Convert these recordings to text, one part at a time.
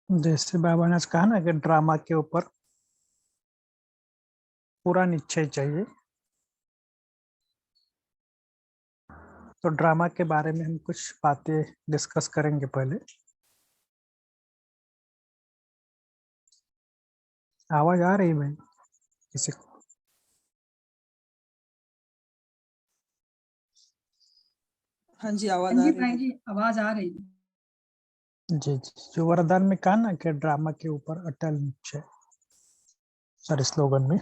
जैसे बाबा ने कहा ना कि ड्रामा के ऊपर पूरा निश्चय चाहिए। तो ड्रामा के बारे में हम कुछ बातें डिस्कस करेंगे पहले। आवाज आ रही है भाई किसी को? हाँ जी, आवाज हाँ आ जी रही भाई है। जी, आवाज आ रही है। जी जी, जो वरदान में कहा ना कि ड्रामा के ऊपर अटल निश्चय, सर स्लोगन में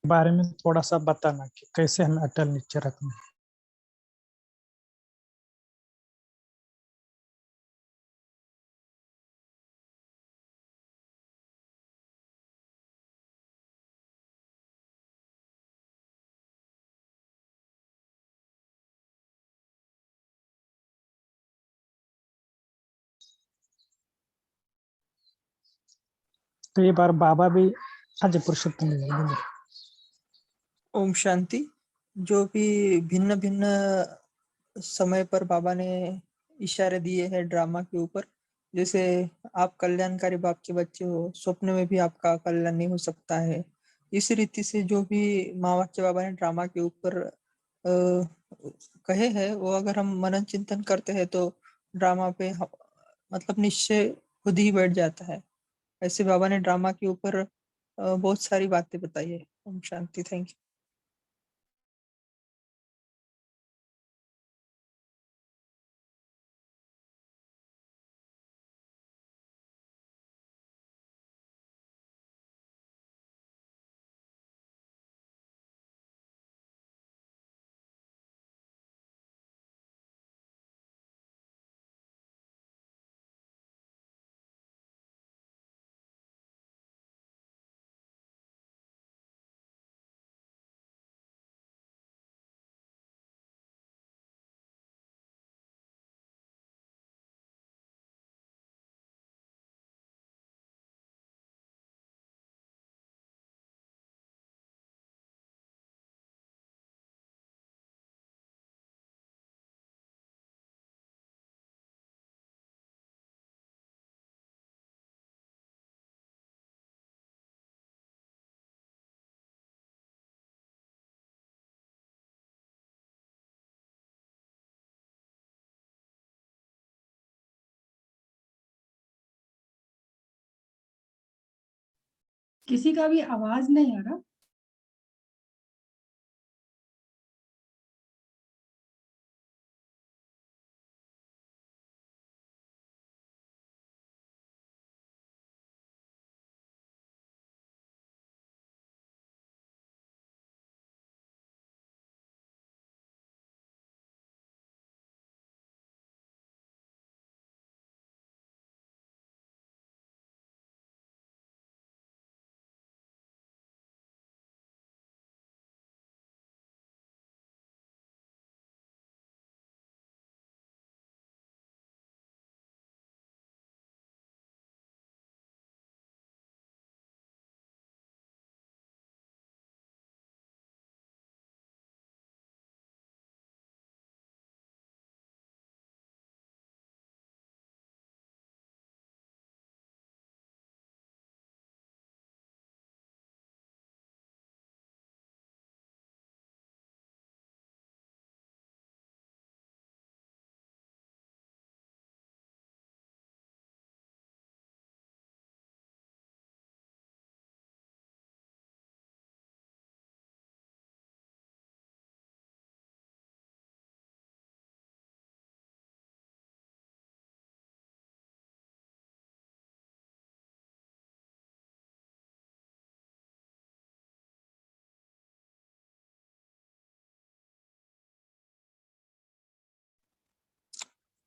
बारे में थोड़ा सा बताना कि कैसे हमें अटल निश्चय रखना है। तो ये बार बाबा भी आज पुरुषोत्तम बोले। ओम शांति। जो भी भिन्न भिन्न समय पर बाबा ने इशारे दिए हैं ड्रामा के ऊपर, जैसे आप कल्याणकारी बाप के बच्चे हो, स्वप्न में भी आपका कल्याण नहीं हो सकता है। इस रीति से जो भी महावाक्य बाबा ने ड्रामा के ऊपर कहे हैं, वो अगर हम मनन चिंतन करते हैं तो ड्रामा पे मतलब निश्चय खुद ही बैठ जाता है। ऐसे बाबा ने ड्रामा के ऊपर बहुत सारी बातें बताई है। ओम शांति। Thank you. किसी का भी आवाज नहीं आ रहा।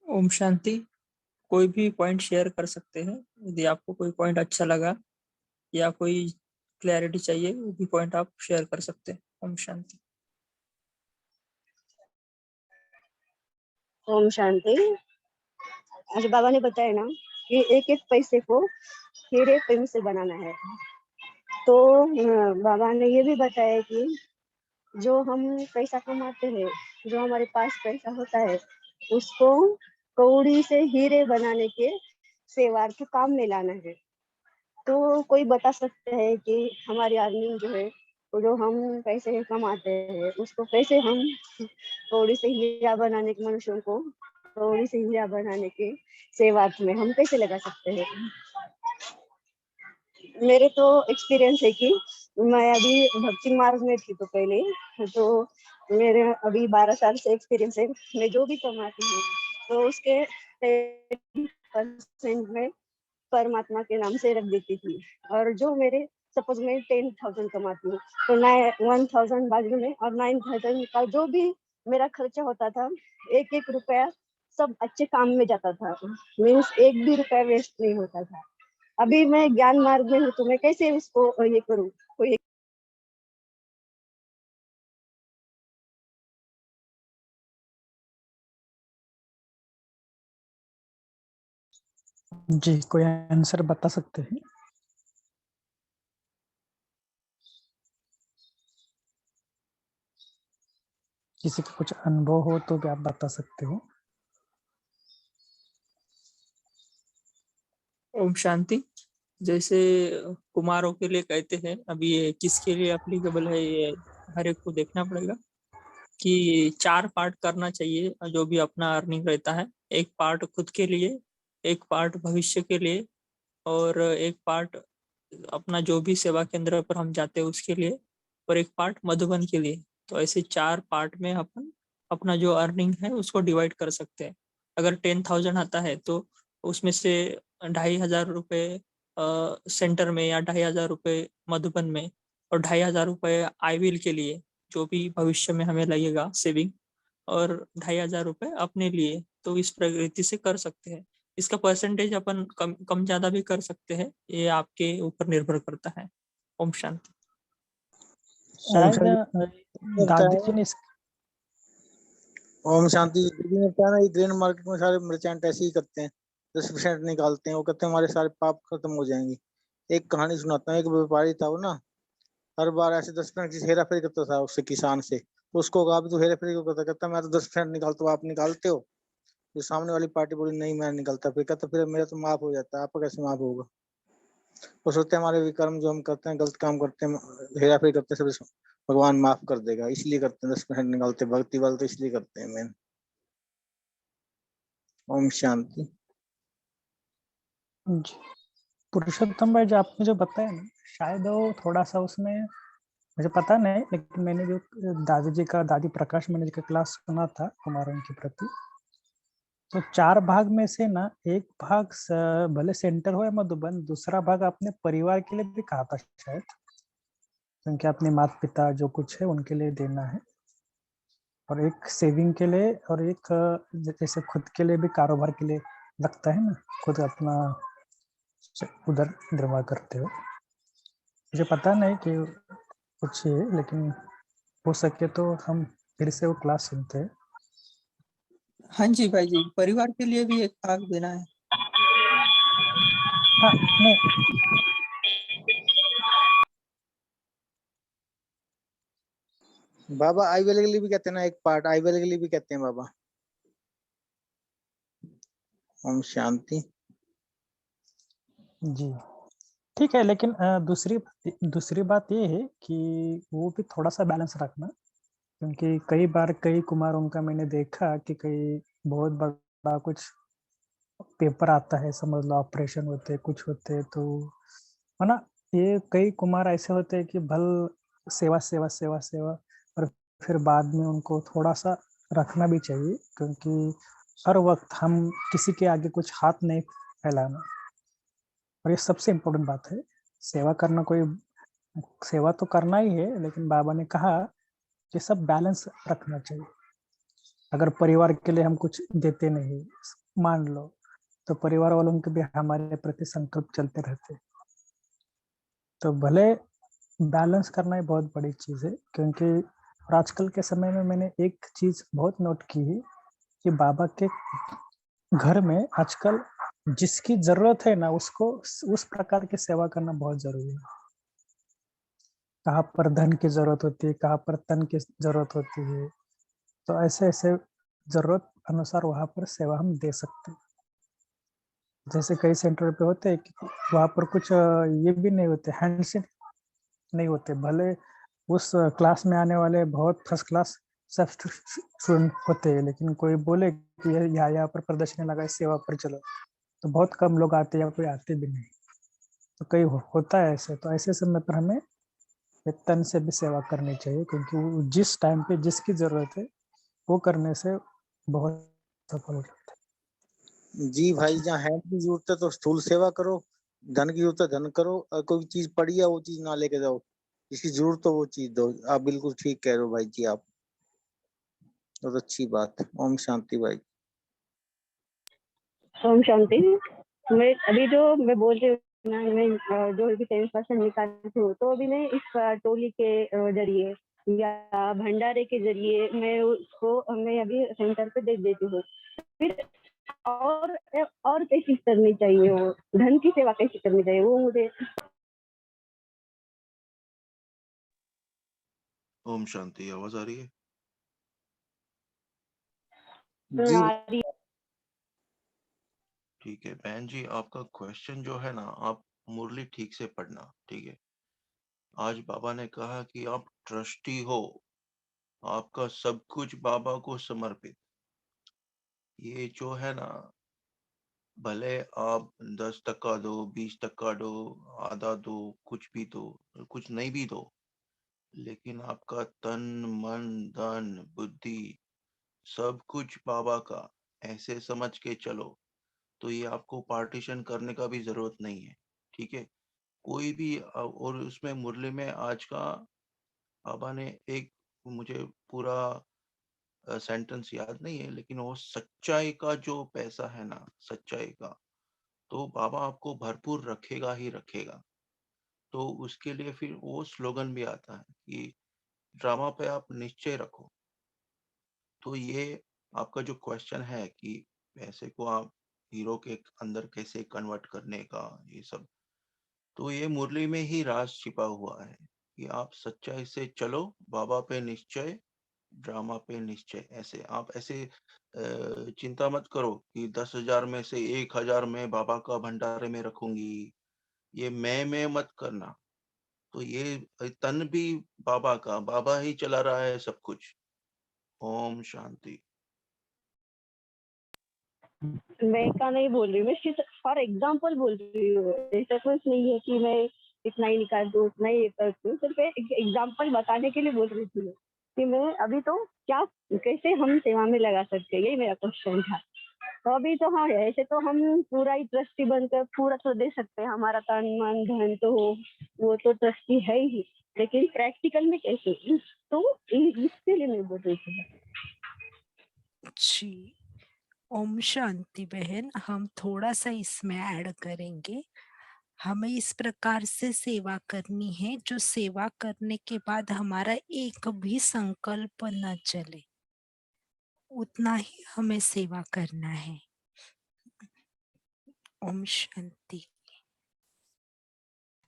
ओम शांति। कोई भी पॉइंट शेयर कर सकते हैं, यदि आपको कोई पॉइंट अच्छा लगा या कोई क्लैरिटी चाहिए, वो भी पॉइंट आप शेयर कर सकते हैं। ओम शांति। ओम शांति। आज बाबा ने बताया ना कि एक एक पैसे को हीरे प्रेम से बनाना है। तो बाबा ने ये भी बताया कि जो हम पैसा कमाते हैं, जो हमारे पास पैसा होता है, उसको कौड़ी से हीरे बनाने के सेवार्थ काम में लाना है। तो कोई बता सकते हैं कि हमारी अर्निंग जो है, वो जो हम पैसे कमाते हैं, उसको कैसे हम कौड़ी से हीरा बनाने के, मनुष्यों को कौड़ी से हीरा बनाने के सेवार्थ में हम कैसे लगा सकते हैं? मेरे तो एक्सपीरियंस है कि मैं अभी भक्ति मार्ग में थी तो पहले, तो मेरे अभी 12 साल से एक्सपीरियंस है। मैं जो भी कमाती हूँ तो उसके 10% में परमात्मा के नाम से रख देती थी। और जो मेरे सपोज मैं 10,000 कमाती हूँ तो 1,000 बाजू में और 9,000 का जो भी मेरा खर्चा होता था, एक एक रुपया सब अच्छे काम में जाता था। मीन्स एक भी रुपया वेस्ट नहीं होता था। अभी मैं ज्ञान मार्ग में हूँ तो मैं कैसे उसको ये करूँ? कोई जी, कोई आंसर बता सकते हैं? किसी का कुछ अनुभव हो तो भी आप बता सकते हो। ओम शांति। जैसे कुमारों के लिए कहते हैं, अभी ये किसके लिए एप्लीकेबल है ये हर एक को देखना पड़ेगा कि 4 पार्ट करना चाहिए जो भी अपना अर्निंग रहता है। एक पार्ट खुद के लिए, एक पार्ट भविष्य के लिए, और एक पार्ट अपना जो भी सेवा केंद्र पर हम जाते हैं उसके लिए, और एक पार्ट मधुबन के लिए। तो ऐसे 4 पार्ट में अपन अपना जो अर्निंग है उसको डिवाइड कर सकते हैं। अगर 10,000 आता है तो उसमें से 2,500 रुपये सेंटर में या 2,500 रुपये मधुबन में, और 2,500 रुपये आईविल के लिए जो भी भविष्य में हमें लगेगा सेविंग, और 2,500 रुपये अपने लिए। तो इस प्रकृति से कर सकते हैं। इसका परसेंटेज अपन कम ज्यादा भी कर सकते हैं, ये आपके ऊपर निर्भर करता है। ओम शांति। शायद लगता दादी है जी ने ओम शांति दीदी ने कहा ना, ये ग्रीन मार्केट में सारे मर्चेंट ऐसे ही करते हैं, 10% निकालते हैं। वो कहते हैं हमारे सारे पाप खत्म हो जाएंगे। एक कहानी सुनाता हूँ। एक व्यापारी था, वो ना हर बार ऐसे 10% की हेरा फेरी करता था उससे, किसान से। तो उसको कहा भी तू हेरा फेरी क्यों करता? कहता मैं तो 10% निकालता हूँ, आप निकालते हो? तो सामने वाली पार्टी बोली नहीं मैं निकलता। फिर कहता फिर मेरा तो माफ हो जाता है, आपका कैसे माफ होगा? वो सोचते हैं हमारे विकर्म जो हम करते हैं, गलत काम करते हैं, हेरा फेरी करते हैं, सब भगवान माफ कर देगा, इसलिए करते हैं। 10% निकालते, भक्ति वाले तो इसलिए करते हैं मैन। ओम शांति। जी, पुरुषोत्तम भाई जो आपने जो बताया ना, शायद वो थोड़ा सा उसमें मुझे पता नहीं, लेकिन मैंने जो दादी जी का, दादी प्रकाश मणि जी का क्लास सुना था कुमारों के प्रति, तो 4 भाग में से ना एक भाग भले सेंटर हो या मधुबन, दूसरा भाग अपने परिवार के लिए भी कहा था शायद, क्योंकि अपने माता पिता जो कुछ है उनके लिए देना है, और एक सेविंग के लिए, और एक जैसे खुद के लिए भी, कारोबार के लिए लगता है ना, खुद अपना उधर निर्वाह करते हो। मुझे पता नहीं कि कुछ है, लेकिन हो सके तो हम फिर से वो क्लास सुनते हैं। हाँ जी भाई जी, परिवार के लिए भी एक भाग देना है। हाँ, नहीं, बाबा आई वाले के लिए भी कहते हैं ना, एक पार्ट आई वाले के लिए भी कहते हैं बाबा। ओम शांति। जी ठीक है, लेकिन दूसरी बात ये है कि वो भी थोड़ा सा बैलेंस रखना, क्योंकि कई बार कई कुमारों का मैंने देखा कि कई बहुत बड़ा कुछ पेपर आता है, समझ लो ऑपरेशन होते हैं, कुछ होते हैं, तो है ना, ये कई कुमार ऐसे होते हैं कि भल सेवा सेवा सेवा सेवा, और फिर बाद में उनको थोड़ा सा रखना भी चाहिए, क्योंकि हर वक्त हम किसी के आगे कुछ हाथ नहीं फैलाना। और ये सबसे इम्पोर्टेंट बात है, सेवा करना, कोई सेवा तो करना ही है, लेकिन बाबा ने कहा कि सब बैलेंस रखना चाहिए। अगर परिवार के लिए हम कुछ देते नहीं, मान लो, तो परिवार वालों के भी हमारे प्रति संकल्प चलते रहते। तो भले बैलेंस करना ही बहुत बड़ी चीज है, क्योंकि आजकल के समय में मैंने एक चीज बहुत नोट की है कि बाबा के घर में आजकल जिसकी जरूरत है ना, उसको उस प्रकार की सेवा करना बहुत जरूरी है। कहाँ पर धन की जरूरत होती है, कहाँ पर तन की जरूरत होती है। तो ऐसे ऐसे जरूरत अनुसार वहाँ पर सेवा हम दे सकते हैं। जैसे कई सेंटर पे होते हैं कि वहाँ पर कुछ ये भी नहीं होते, हैंडशेक नहीं होते, भले उस क्लास में आने वाले बहुत फर्स्ट क्लास सब स्टूडेंट होते हैं, लेकिन कोई बोले कि यहाँ पर प्रदर्शनी लगा है, सेवा पर चलो, तो बहुत कम लोग आते हैं या कोई आते भी नहीं। तो कई होता है ऐसे, तो ऐसे समय पर हमें तन से भी सेवा करनी चाहिए, क्योंकि वो जिस टाइम पे जिसकी जरूरत है वो करने से बहुत सफल होता है। जी भाई, जहाँ हैंड की जरूरत है तो स्थूल सेवा करो, धन की जरूरत है धन करो, और कोई चीज पड़ी है वो चीज ना लेके जाओ, जिसकी जरूरत हो वो चीज दो। आप बिल्कुल ठीक कह रहे हो भाई जी, आप बहुत अच्छी बात। ओम शांति भाई। ओम शांति। मैं अभी जो मैं बोल रही हूँ ना, मैं जो भी 10% निकालती हूँ, तो अभी मैं इस टोली के जरिए या भंडारे के जरिए मैं अभी सेंटर पे दे देती हूँ। फिर और कैसी करनी चाहिए, वो धन की सेवा कैसी करनी चाहिए वो मुझे। ओम शांति। आवाज आ रही है? जी ठीक है बहन जी, आपका क्वेश्चन जो है ना, आप मुरली ठीक से पढ़ना, ठीक है। आज बाबा ने कहा कि आप ट्रस्टी हो, आपका सब कुछ बाबा को समर्पित। ये जो है ना, भले आप 10% दो, 20% दो, आधा दो, कुछ भी दो, कुछ नहीं भी दो, लेकिन आपका तन मन धन बुद्धि सब कुछ बाबा का, ऐसे समझ के चलो, तो ये आपको पार्टीशन करने का भी जरूरत नहीं है, ठीक है। कोई भी और उसमें मुरली में आज का बाबा ने एक, मुझे पूरा सेंटेंस याद नहीं है, लेकिन वो सच्चाई का जो पैसा है ना, सच्चाई का, तो बाबा आपको भरपूर रखेगा ही रखेगा। तो उसके लिए फिर वो स्लोगन भी आता है कि ड्रामा पे आप निश्चय रखो। तो ये आपका जो क्वेश्चन है कि पैसे को आप हीरो के अंदर कैसे कन्वर्ट करने का, ये सब, तो ये मुरली में ही राज छिपा हुआ है कि आप सच्चाई से चलो, बाबा पे निश्चय, ड्रामा पे निश्चय। ऐसे आप ऐसे चिंता मत करो कि 10,000 में से 1,000 में बाबा का भंडारे में रखूंगी, ये मैं मत करना। तो ये तन भी बाबा का, बाबा ही चला रहा है सब कुछ। ओम शांति। मैं का नहीं बोल रही हूँ, मैं सिर्फ फॉर एग्जाम्पल बोल रही हूँ। ऐसा कुछ नहीं है कि मैं इतना ही निकाल दूँ, उतना ही करती हूँ। सिर्फ एक एग्जाम्पल बताने के लिए बोल रही थी कि मैं अभी तो क्या कैसे हम सेवा में लगा सकते हैं, यही मेरा क्वेश्चन था। तो अभी तो हाँ, ऐसे तो हम पूरा ही ट्रस्टी बनकर पूरा तो दे सकते हैं, हमारा तन मन धन तो वो तो ट्रस्टी है ही, लेकिन प्रैक्टिकल में कैसे, तो इसके लिए मैं बोल रही थी। जी, ओम शांति बहन, हम थोड़ा सा इसमें ऐड करेंगे। हमें इस प्रकार से सेवा करनी है जो सेवा करने के बाद हमारा एक भी संकल्प न चले, उतना ही हमें सेवा करना है। ओम शांति।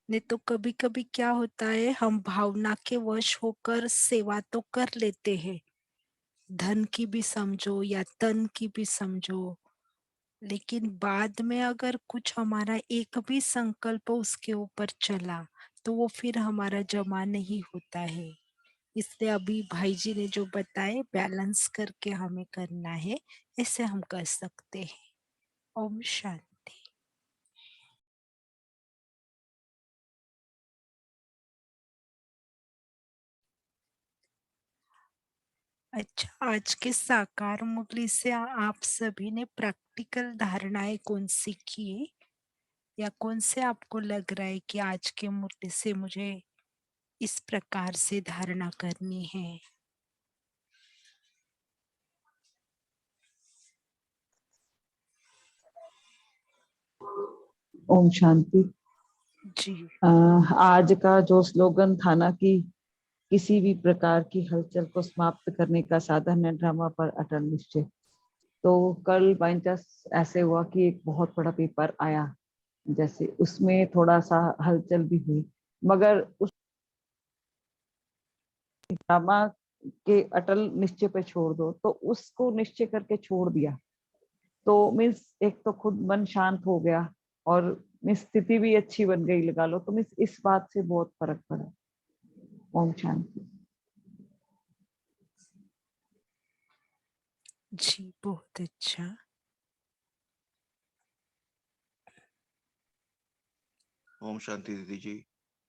नहीं तो कभी कभी क्या होता है, हम भावना के वश होकर सेवा तो कर लेते हैं, धन की भी समझो या तन की भी समझो, लेकिन बाद में अगर कुछ हमारा एक भी संकल्प उसके ऊपर चला तो वो फिर हमारा जमा नहीं होता है। इसलिए अभी भाई जी ने जो बताए, बैलेंस करके हमें करना है, ऐसे हम कर सकते हैं। ओम शांति। अच्छा, आज के साकार मुरली से आप सभी ने प्रैक्टिकल धारणाएं कौन सी की, या कौन से आपको लग रहा है कि आज के मुरली से मुझे इस प्रकार से धारणा करनी है? ओम शांति। जी। आज का जो स्लोगन था ना कि किसी भी प्रकार की हलचल को समाप्त करने का साधन है ड्रामा पर अटल निश्चय, तो कल बाई चांस ऐसे हुआ कि एक बहुत बड़ा पेपर आया, जैसे उसमें थोड़ा सा हलचल भी हुई, मगर उस ड्रामा के अटल निश्चय पे छोड़ दो, तो उसको निश्चय करके छोड़ दिया तो मीन्स एक तो खुद मन शांत हो गया और मीन्स स्थिति भी अच्छी बन गई, लगा लो। तो मीन्स इस बात से बहुत फर्क पड़ा। ओम शांति। जी बहुत अच्छा। ओम शांति दीदी जी।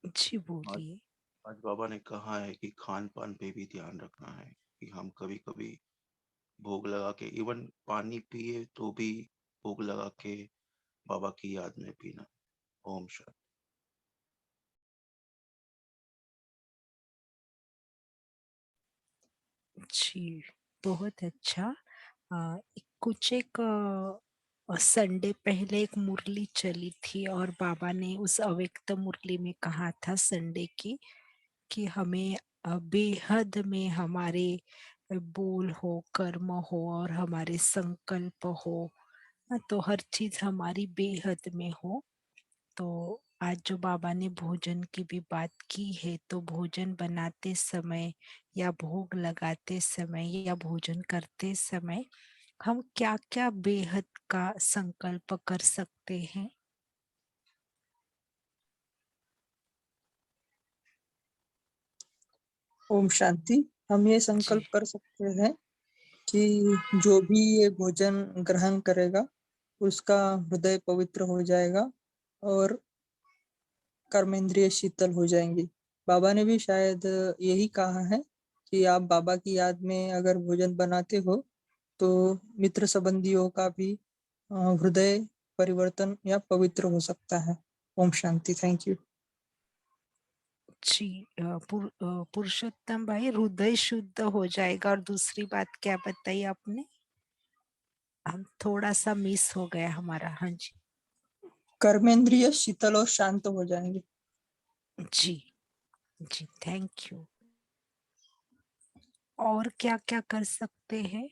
जी बोलिए। आज बाबा ने कहा है कि खान पान पे भी ध्यान रखना है, कि हम कभी कभी भोग लगा के, इवन पानी पिए तो भी भोग लगा के बाबा की याद में पीना। ओम शांति। जी बहुत अच्छा। कुछ एक संडे पहले एक मुरली चली थी और बाबा ने उस अव्यक्त मुरली में कहा था संडे की कि हमें बेहद में हमारे बोल हो, कर्म हो और हमारे संकल्प हो, तो हर चीज हमारी बेहद में हो। तो आज जो बाबा ने भोजन की भी बात की है, तो भोजन बनाते समय या भोग लगाते समय या भोजन करते समय हम क्या क्या बेहद का संकल्प कर सकते हैं? ओम शांति। हम ये जी संकल्प कर सकते हैं कि जो भी ये भोजन ग्रहण करेगा उसका हृदय पवित्र हो जाएगा और कर्मेंद्रिय शीतल हो जाएंगी। बाबा ने भी शायद यही कहा है कि आप बाबा की याद में अगर भोजन बनाते हो तो मित्र संबंधियों का भी हृदय परिवर्तन या पवित्र हो सकता है। ओम शांति। Thank you. जी पुरुषोत्तम भाई, हृदय शुद्ध हो जाएगा और दूसरी बात क्या बताई आपने? हम थोड़ा सा मिस हो गया हमारा। हाँ जी। कर्मेंद्रिय शीतल और शांत हो जाएंगे। जी जी थैंक यू। और क्या क्या कर सकते हैं?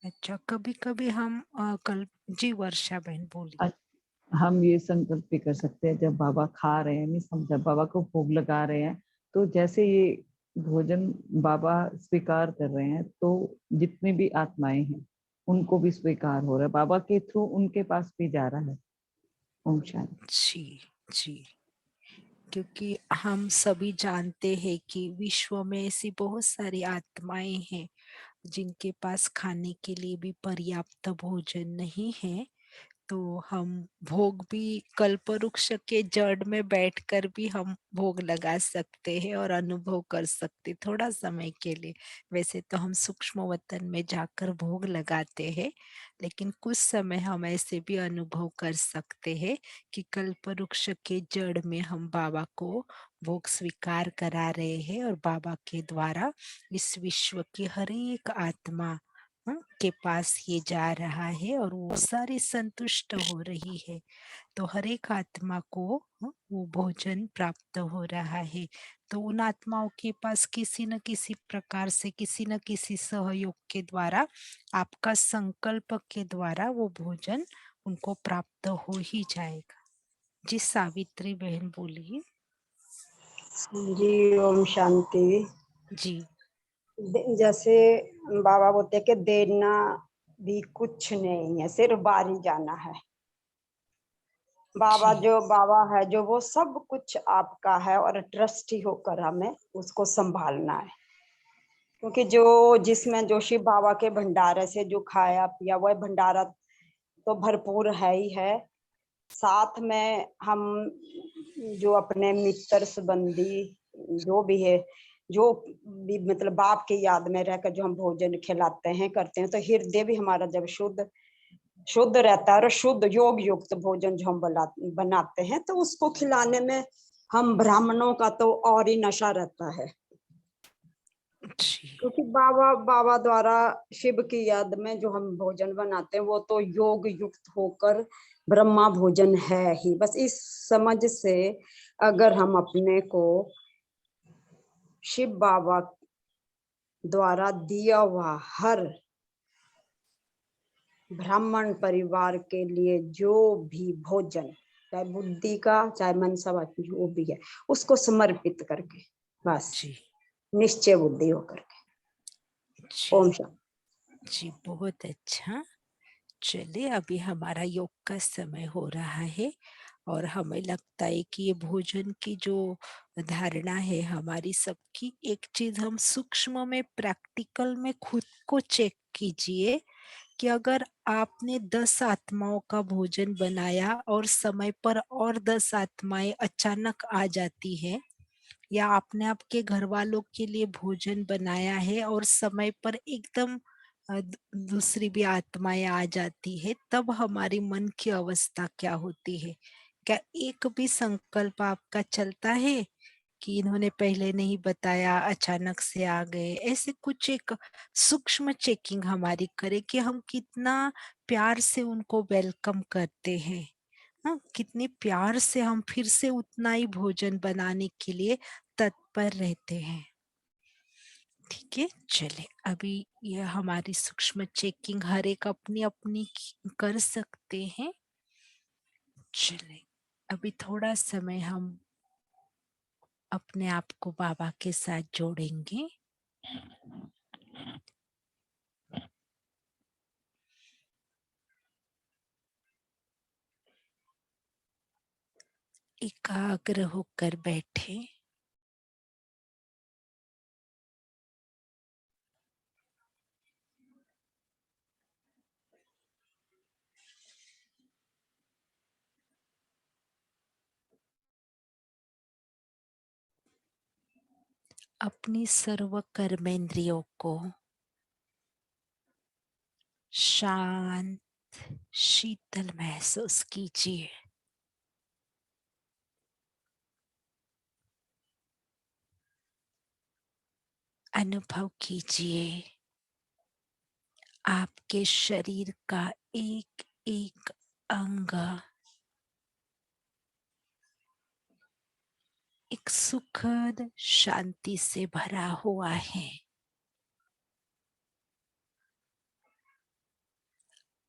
अच्छा, कभी कभी हम कल जी वर्षा बहन बोलिए। हम ये संकल्प भी कर सकते हैं, जब बाबा खा रहे हैं, मीन्स हम जब बाबा को भोग लगा रहे हैं, तो जैसे ये भोजन बाबा स्वीकार कर रहे हैं, तो जितनी भी आत्माएं हैं उनको भी स्वीकार हो रहा है, बाबा के थ्रू उनके पास भी जा रहा है। ओम शांति। जी जी, क्योंकि हम सभी जानते हैं कि विश्व में ऐसी बहुत सारी आत्माएं हैं जिनके पास खाने के लिए भी पर्याप्त भोजन नहीं है। तो हम भोग भी कल्प वृक्ष के जड़ में बैठकर भी हम भोग लगा सकते हैं और अनुभव कर सकते थोड़ा समय के लिए। वैसे तो हम सूक्ष्म वतन में जाकर भोग लगाते हैं, लेकिन कुछ समय हम ऐसे भी अनुभव कर सकते हैं कि कल्प वृक्ष के जड़ में हम बाबा को भोग स्वीकार करा रहे हैं और बाबा के द्वारा इस विश्व की हर एक आत्मा के पास ये जा रहा है और वो सारी संतुष्ट हो रही है। तो हर एक आत्मा को वो भोजन प्राप्त हो रहा है। तो उन आत्माओं के पास किसी न किसी प्रकार से, किसी न किसी सहयोग के द्वारा, आपका संकल्प के द्वारा वो भोजन उनको प्राप्त हो ही जाएगा। जी सावित्री बहन बोलिए। जी ओम शांति। जी जैसे बाबा बोलते हैं कि देना भी कुछ नहीं है, सिर्फ बारी जाना है। बाबा जी जो बाबा है जो वो सब कुछ आपका है और ट्रस्टी होकर हमें उसको संभालना है। क्योंकि जो जिसमें जो शिव बाबा के भंडारे से जो खाया पिया वह भंडारा तो भरपूर है ही है। साथ में हम जो अपने मित्र संबंधी जो भी है, जो भी मतलब बाप की याद में रहकर जो हम भोजन खिलाते हैं करते हैं, तो हृदय भी हमारा जब शुद्ध रहता है और शुद्ध योग युक्त भोजन जो हम बनाते हैं, तो उसको खिलाने में हम ब्राह्मणों का तो और ही नशा रहता है। जी क्योंकि बाबा द्वारा शिव की याद में जो हम भोजन बनाते हैं वो तो योग युक्त होकर ब्रह्मा भोजन है ही। बस इस समझ से अगर हम अपने को शिव बाबा द्वारा दिया हुआ हर ब्राह्मण परिवार के लिए जो भी भोजन, चाहे बुद्धि का चाहे मनसा जो भी है, उसको समर्पित करके बस जी निश्चय बुद्धि होकर के। ओम जी शांति। जी, बहुत अच्छा। चलिए, अभी हमारा योग का समय हो रहा है और हमें लगता है कि ये भोजन की जो धारणा है हमारी सबकी, एक चीज हम सूक्ष्म में प्रैक्टिकल में खुद को चेक कीजिए कि अगर आपने 10 आत्माओं का भोजन बनाया और समय पर और 10 आत्माएं अचानक आ जाती है, या आपने आपके घर वालों के लिए भोजन बनाया है और समय पर एकदम दूसरी भी आत्माएं आ जाती है, तब हमारी मन की अवस्था क्या होती है? क्या एक भी संकल्प आपका चलता है कि इन्होंने पहले नहीं बताया, अचानक से आ गए? ऐसे कुछ एक सूक्ष्म चेकिंग हमारी करे कि हम कितना प्यार से उनको वेलकम करते हैं। हाँ, कितने प्यार से हम फिर से उतना ही भोजन बनाने के लिए तत्पर रहते हैं। ठीक है, चले अभी ये हमारी सूक्ष्म चेकिंग हर एक अपनी अपनी कर सकते हैं। चले अभी थोड़ा समय हम अपने आप को बाबा के साथ जोड़ेंगे। एकाग्र होकर बैठे। अपनी सर्व कर्मेंद्रियों को शांत शीतल महसूस कीजिए। अनुभव कीजिए आपके शरीर का एक एक अंग एक सुखद शांति से भरा हुआ है।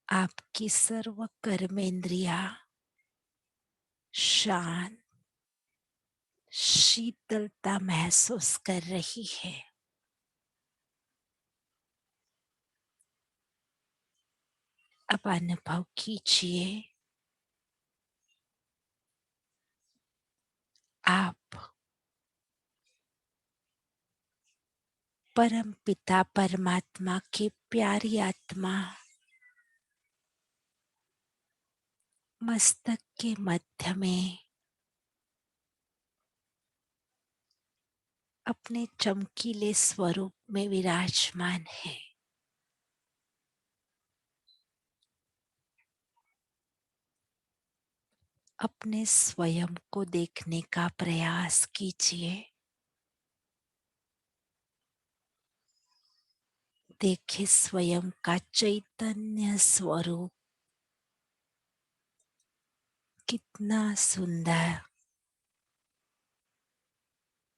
आपकी सर्व कर्मेंद्रिया शांत शीतलता महसूस कर रही है। अब अनुभव कीजिए आप परम पिता परमात्मा की प्यारी आत्मा मस्तक के मध्य में अपने चमकीले स्वरूप में विराजमान है। अपने स्वयं को देखने का प्रयास कीजिए। देखिए स्वयं का चैतन्य स्वरूप कितना सुंदर,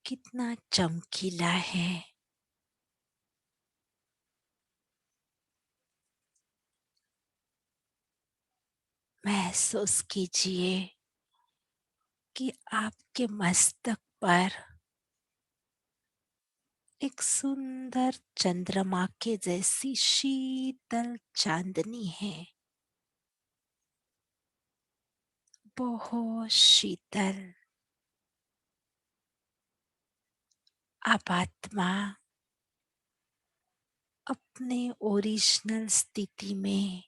कितना चमकीला है। महसूस कीजिए कि आपके मस्तक पर एक सुंदर चंद्रमा के जैसी शीतल चांदनी है। बहुत शीतल। आप आत्मा अपने ओरिजिनल स्थिति में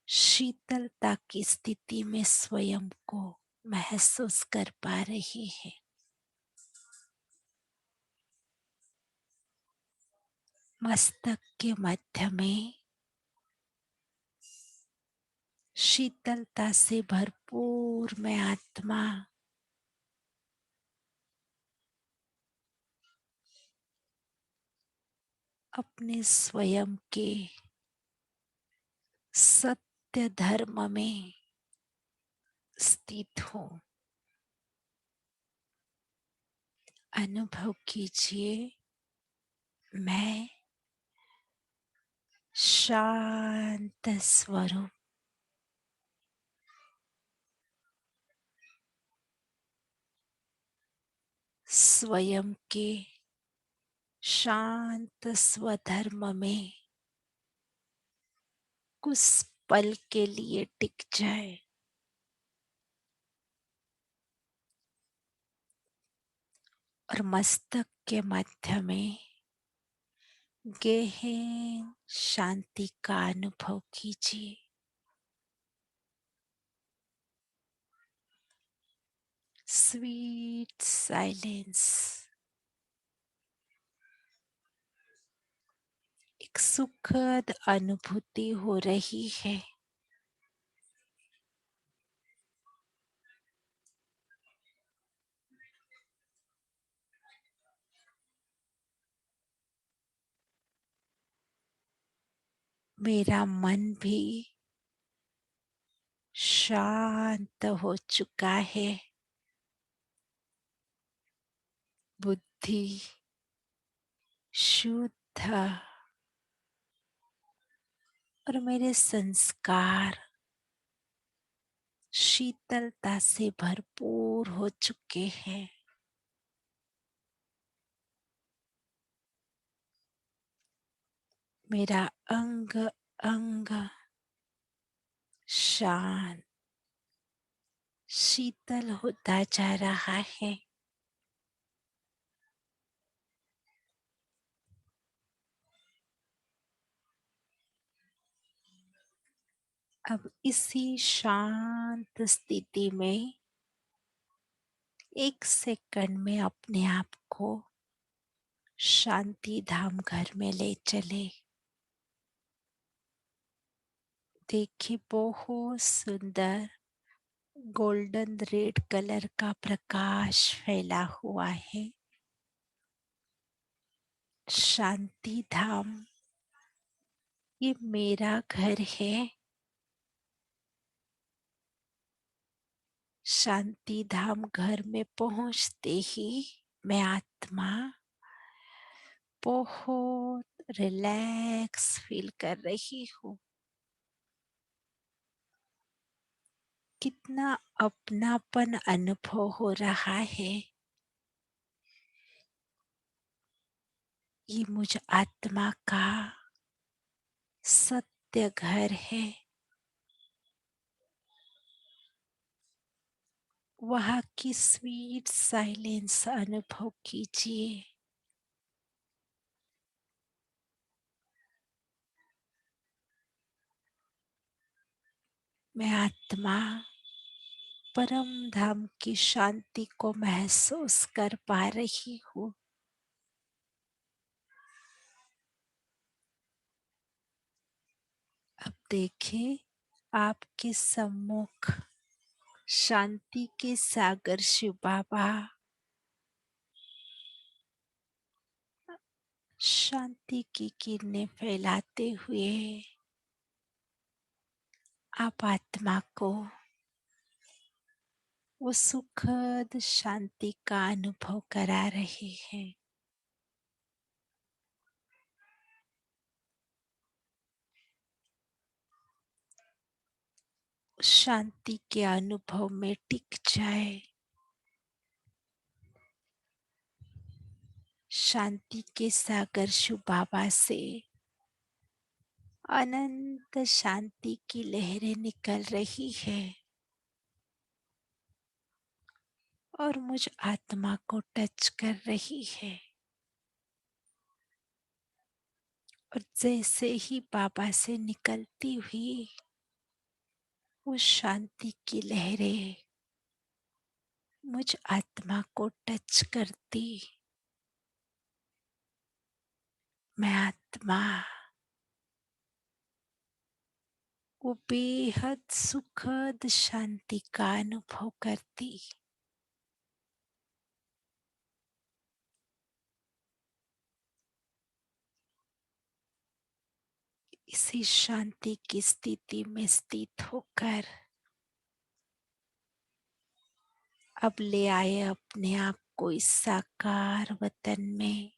शीतलता की स्थिति में स्वयं को महसूस कर पा रही है। मस्तक के मध्य में शीतलता से भरपूर मैं आत्मा अपने स्वयं के सत्य धर्म में स्थित हूँ। अनुभव कीजिए मैं शांत स्वरूप, स्वयं के शांत स्वधर्म में कुछ पल के लिए टिक जाए और मस्तक के मध्य में गहन शांति का अनुभव कीजिए। स्वीट साइलेंस, एक सुखद अनुभूति हो रही है। मेरा मन भी शांत हो चुका है। बुद्धि शुद्ध और मेरे संस्कार शीतलता से भरपूर हो चुके हैं। मेरा अंग अंग शांत शीतल होता जा रहा है। अब इसी शांत स्थिति में एक सेकंड में अपने आप को शांति धाम घर में ले चले। देखिए, बहुत सुंदर गोल्डन रेड कलर का प्रकाश फैला हुआ है। शांति धाम ये मेरा घर है। शांति धाम घर में पहुंचते ही मैं आत्मा बहुत रिलैक्स फील कर रही हूँ। कितना अपनापन अनुभव हो रहा है। ये मुझ आत्मा का सत्य घर है। वहाँ की स्वीट साइलेंस अनुभव कीजिए। मैं आत्मा परम धाम की शांति को महसूस कर पा रही हूँ। अब देखिए, आपके सम्मुख शांति के सागर शिव बाबा शांति की किरणें फैलाते हुए आप आत्मा को वो सुखद शांति का अनुभव करा रहे हैं। शांति के अनुभव में टिक जाए। शांति के सागर शिव बाबा से अनंत शांति की लहरें निकल रही है और मुझ आत्मा को टच कर रही है। और जैसे ही बाबा से निकलती हुई वो शांति की लहरें मुझ आत्मा को टच करती, मैं आत्मा वो बेहद सुखद शांति का अनुभव करती। इसी शांति की स्थिति में स्थित होकर अब ले आए अपने आप को इस साकार वतन में।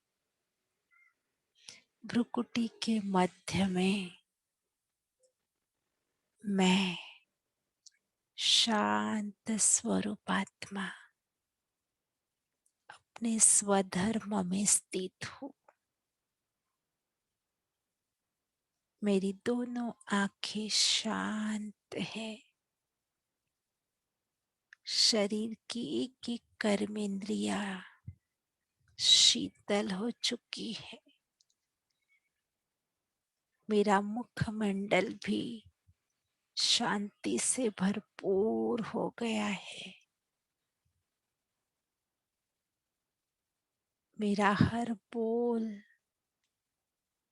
भ्रुकुटी के मध्य में मैं शांत स्वरूपात्मा अपने स्वधर्म में स्थित हूँ। मेरी दोनों आंखें शांत है। शरीर की एक एक कर्मेंद्रिया शीतल हो चुकी है। मेरा मुखमंडल भी शांति से भरपूर हो गया है। मेरा हर बोल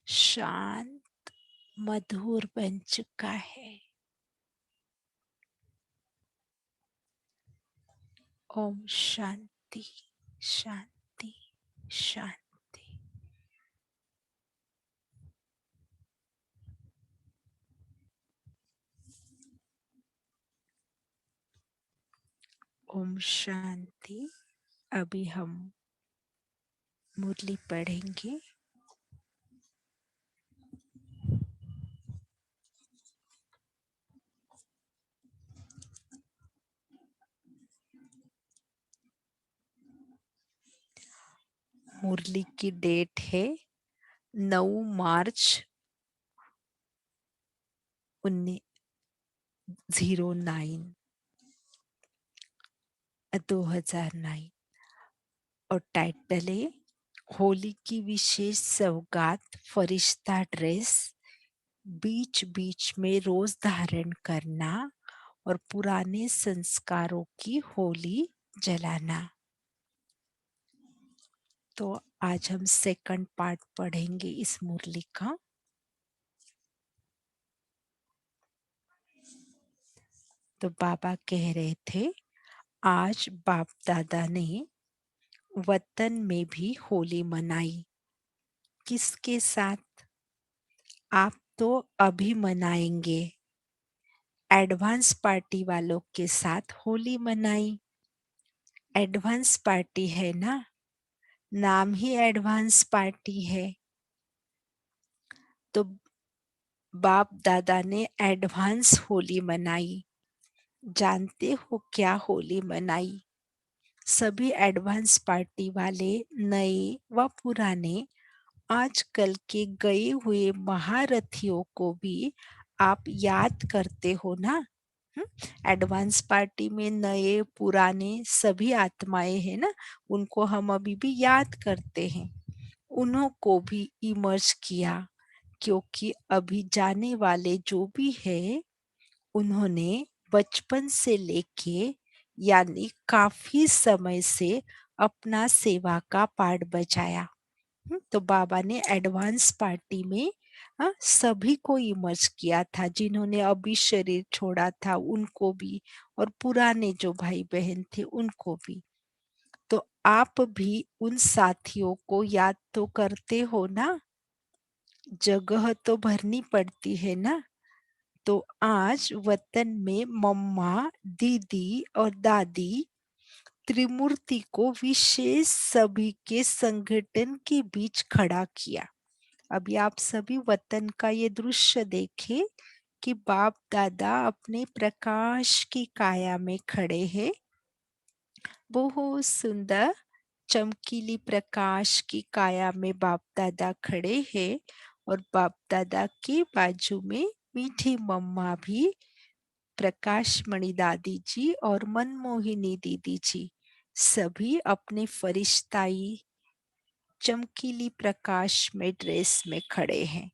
शांत मधुर बन चुका है। ओम शांति शांति शांति। ओम शांति। अभी हम मुरली पढ़ेंगे। मुरली की डेट है 9 मार्च 2009 और टाइटल है होली की विशेष सौगात फरिश्ता ड्रेस, बीच बीच में रोज धारण करना और पुराने संस्कारों की होली जलाना। तो आज हम सेकंड पार्ट पढ़ेंगे इस मुरली का। तो बाबा कह रहे थे आज बाप दादा ने वतन में भी होली मनाई। किसके साथ? आप तो अभी मनाएंगे। एडवांस पार्टी वालों के साथ होली मनाई। एडवांस पार्टी है ना, नाम ही एडवांस पार्टी है। तो बाप दादा ने एडवांस होली मनाई। जानते हो क्या होली मनाई? सभी एडवांस पार्टी वाले नए व पुराने आजकल के गए हुए महारथियों को भी आप याद करते हो ना। एडवांस पार्टी में नए पुराने सभी आत्माएं हैं ना, उनको हम अभी भी याद करते हैं। उन्हों को भी इमर्ज किया, क्योंकि अभी जाने वाले जो भी है उन्होंने बचपन से लेके यानी काफी समय से अपना सेवा का पार्ट बजाया। तो बाबा ने एडवांस पार्टी में सभी को इमर्ज किया था, जिन्होंने अभी शरीर छोड़ा था उनको भी, और पुराने जो भाई बहन थे उनको भी। तो आप भी उन साथियों को याद तो करते हो ना, जगह तो भरनी पड़ती है ना। तो आज वतन में मम्मा, दीदी और दादी त्रिमूर्ति को विशेष सभी के संगठन के बीच खड़ा किया। अभी आप सभी वतन का ये दृश्य देखें कि बाप दादा अपने प्रकाश की काया में खड़े हैं। बहुत सुंदर चमकीली प्रकाश की काया में बाप दादा खड़े हैं और बाप दादा के बाजू में मीठी मम्मा भी, प्रकाश मणि दादी जी और मनमोहिनी दीदी जी सभी अपने फरिश्ताई चमकीली प्रकाश में ड्रेस में खड़े हैं।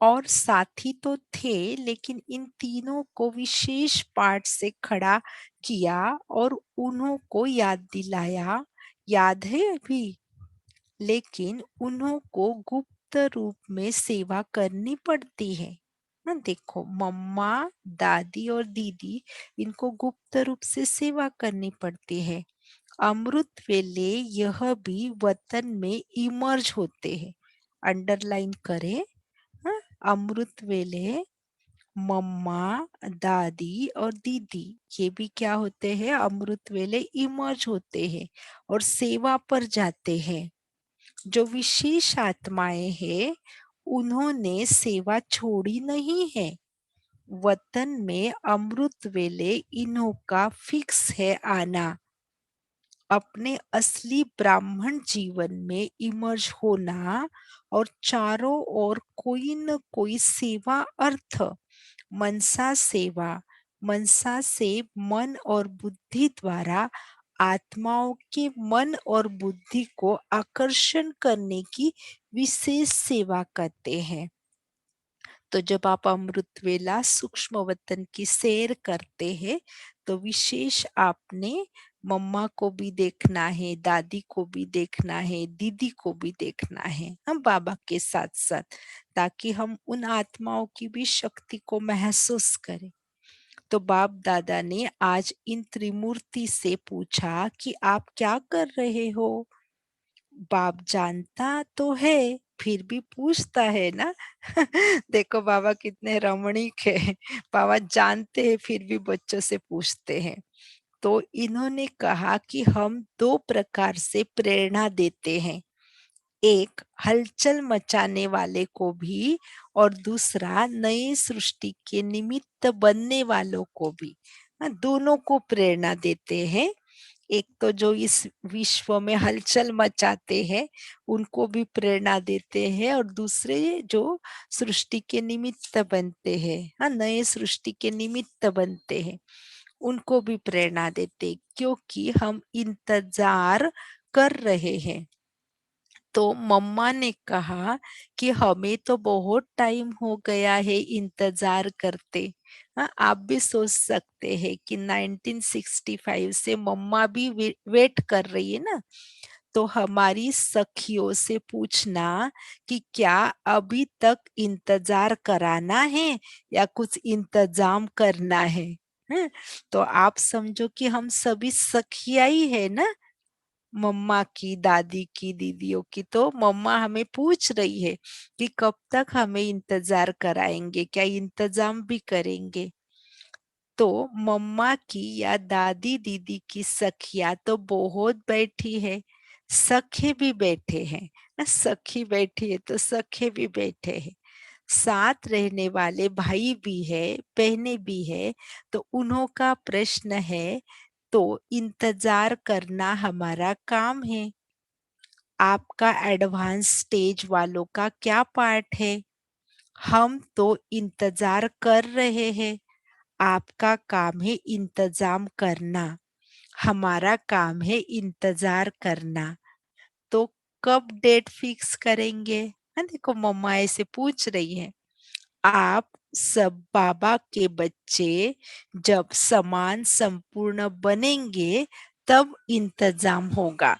और साथी तो थे, लेकिन इन तीनों को विशेष पार्ट से खड़ा किया और उन्हों को याद दिलाया। याद है अभी, लेकिन उन्हों को गुप्त रूप में सेवा करनी पड़ती है ना। देखो मम्मा, दादी और दीदी, इनको गुप्त रूप से सेवा करनी पड़ती है। अमृत वेले यह भी वतन में इमर्ज होते हैं। अंडरलाइन करें, अमृत वेले मम्मा, दादी और दीदी ये भी क्या होते हैं? अमृत वेले इमर्ज होते हैं और सेवा पर जाते हैं। जो विशेष आत्माएं हैं उन्होंने सेवा छोड़ी नहीं है। वतन में अमृत वेले इन्हों का फिक्स है आना। अपने असली ब्राह्मण जीवन में इमर्ज होना और चारों ओर कोई न कोई सेवा अर्थ मनसा से मन और बुद्धि द्वारा आत्माओं के मन और बुद्धि को आकर्षण करने की विशेष सेवा करते हैं। तो जब आप अमृत वेला सूक्ष्म वतन की सैर करते हैं तो विशेष आपने मम्मा को भी देखना है, दादी को भी देखना है, दीदी को भी देखना है, हम बाबा के साथ साथ, ताकि हम उन आत्माओं की भी शक्ति को महसूस करें। तो बाप दादा ने आज इन त्रिमूर्ति से पूछा कि आप क्या कर रहे हो। बाप जानता तो है फिर भी पूछता है ना। देखो बाबा कितने रमणीक है, बाबा जानते हैं फिर भी बच्चों से पूछते हैं। तो इन्होंने कहा कि हम दो प्रकार से प्रेरणा देते हैं, एक हलचल मचाने वाले को भी और दूसरा नई सृष्टि के निमित्त बनने वालों को भी। दोनों को प्रेरणा देते हैं। एक तो जो इस विश्व में हलचल मचाते हैं उनको भी प्रेरणा देते हैं और दूसरे जो सृष्टि के निमित्त बनते हैं, नए सृष्टि के निमित्त बनते हैं, उनको भी प्रेरणा देते हैं, क्योंकि हम इंतजार कर रहे हैं। तो मम्मा ने कहा कि हमें तो बहुत टाइम हो गया है इंतजार करते। आप भी सोच सकते हैं कि 1965 से मम्मा भी वेट कर रही है ना। तो हमारी सखियों से पूछना कि क्या अभी तक इंतजार कराना है या कुछ इंतजाम करना है। तो आप समझो कि हम सभी सखिया ही है ना, मम्मा की, दादी की, दीदियों की। तो मम्मा हमें पूछ रही है कि कब तक हमें इंतजार कराएंगे, क्या इंतजाम भी करेंगे। तो मम्मा की या दादी दीदी की सखिया तो बहुत बैठी है, सखे भी बैठे हैं। सखी बैठी है तो सखे भी बैठे हैं, साथ रहने वाले भाई भी है, बहनें भी है। तो उन्हों का प्रश्न है, तो इंतजार करना हमारा काम है। आपका एडवांस स्टेज वालों का क्या पार्ट है। हम तो इंतजार कर रहे हैं, आपका काम है इंतजाम करना, हमारा काम है इंतजार करना। तो कब डेट फिक्स करेंगे। देखो मम्मा ऐसे पूछ रही है। आप सब बाबा के बच्चे जब समान संपूर्ण बनेंगे तब इंतजाम होगा।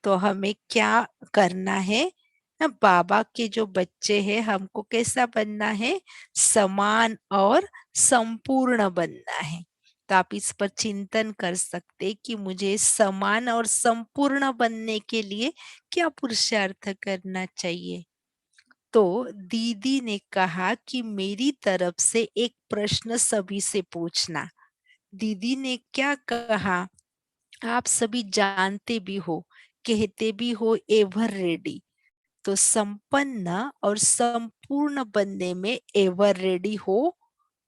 तो हमें क्या करना है, बाबा के जो बच्चे हैं हमको कैसा बनना है, समान और संपूर्ण बनना है। तो आप इस पर चिंतन कर सकते कि मुझे समान और संपूर्ण बनने के लिए क्या पुरुषार्थ करना चाहिए। तो दीदी ने कहा कि मेरी तरफ से एक प्रश्न सभी से पूछना। दीदी ने क्या कहा, आप सभी जानते भी हो, कहते भी हो एवर रेडी। तो संपन्न और संपूर्ण बनने में एवर रेडी हो,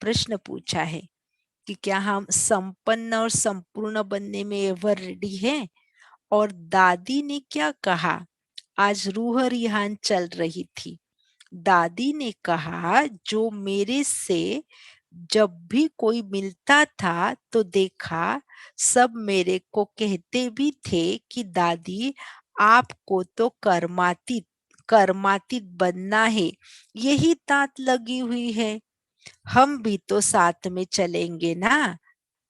प्रश्न पूछा है कि क्या हम संपन्न और संपूर्ण बनने में एवर रेडी हैं। और दादी ने क्या कहा, आज रूह रिहान चल रही थी। दादी ने कहा जो मेरे से जब भी कोई मिलता था तो देखा सब मेरे को कहते भी थे कि दादी आपको तो कर्मातीत बनना है, यही तात लगी हुई है। हम भी तो साथ में चलेंगे ना।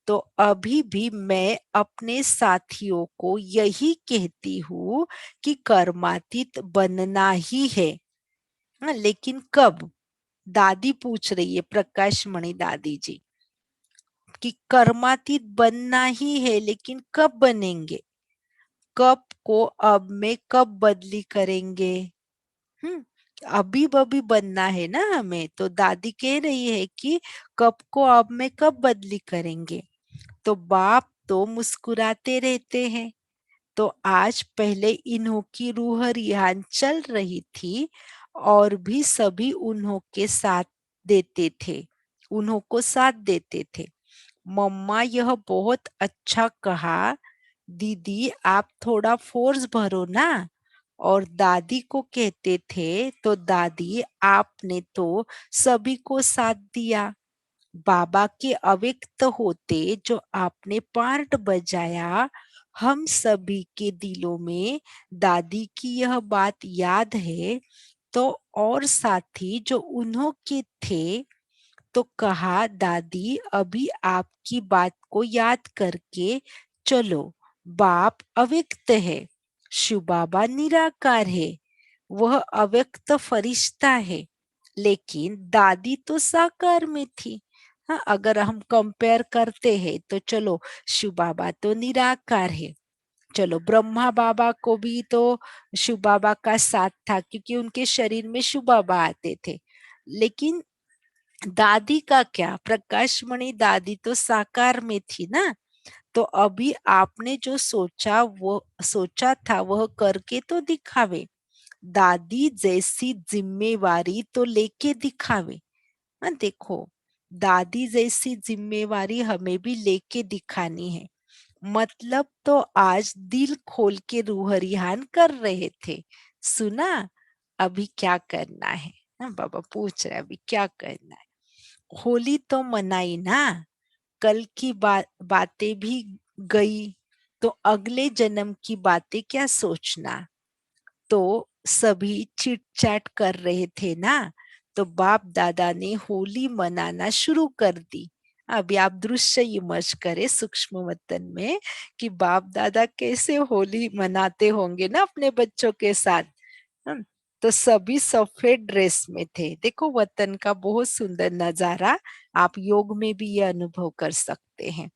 तो अभी भी मैं अपने साथियों को यही कहती हूँ कि कर्मातीत बनना ही है। लेकिन कब, दादी पूछ रही है, प्रकाश मणि दादी जी, कि कर्मातीत बनना ही है लेकिन कब बनेंगे, कब को अब में कब बदली करेंगे। हम्म अभी बनना है ना हमें। तो दादी कह रही है कि कब को अब में कब बदली करेंगे। तो बाप तो मुस्कुराते रहते हैं। तो तो आज पहले इन्हों की रूह रिहान चल रही थी और भी सभी उन्हों के साथ देते थे, उन्हों को साथ देते थे। मम्मा यह बहुत अच्छा कहा, दीदी आप थोड़ा फोर्स भरो ना। और दादी को कहते थे तो दादी आपने तो सभी को साथ दिया। बाबा के अव्यक्त होते जो आपने पार्ट बजाया, हम सभी के दिलों में दादी की यह बात याद है। तो और साथी जो उन्हों के थे तो कहा दादी अभी आपकी बात को याद करके चलो, बाप अव्यक्त है, शिव बाबा निराकार है, वह अव्यक्त फरिश्ता है, लेकिन दादी तो साकार में थी। हाँ, अगर हम कंपेयर करते हैं तो चलो शिव बाबा तो निराकार है, चलो ब्रह्मा बाबा को भी तो शिव बाबा का साथ था क्योंकि उनके शरीर में शिव बाबा आते थे। लेकिन दादी का क्या, प्रकाश मणि दादी तो साकार में थी ना। तो अभी आपने जो सोचा था वह करके तो दिखावे, दादी जैसी जिम्मेवारी तो लेके दिखावे। हाँ देखो, दादी जैसी जिम्मेवारी हमें भी लेके दिखानी है। मतलब तो आज दिल खोल के रूह रिहान कर रहे थे। सुना, अभी क्या करना है? हाँ, बाबा पूछ रहे अभी क्या करना है। होली तो मनाई ना, कल की बातें भी गई, तो अगले जन्म की बातें क्या सोचना। तो सभी चिट चैट कर रहे थे ना, तो बाप दादा ने होली मनाना शुरू कर दी। अभी आप दृश्य इमर्ज करें सूक्ष्म वतन में कि बाप दादा कैसे होली मनाते होंगे ना अपने बच्चों के साथ। हम, तो सभी सफेद ड्रेस में थे। देखो वतन का बहुत सुंदर नजारा, आप योग में भी ये अनुभव कर सकते हैं।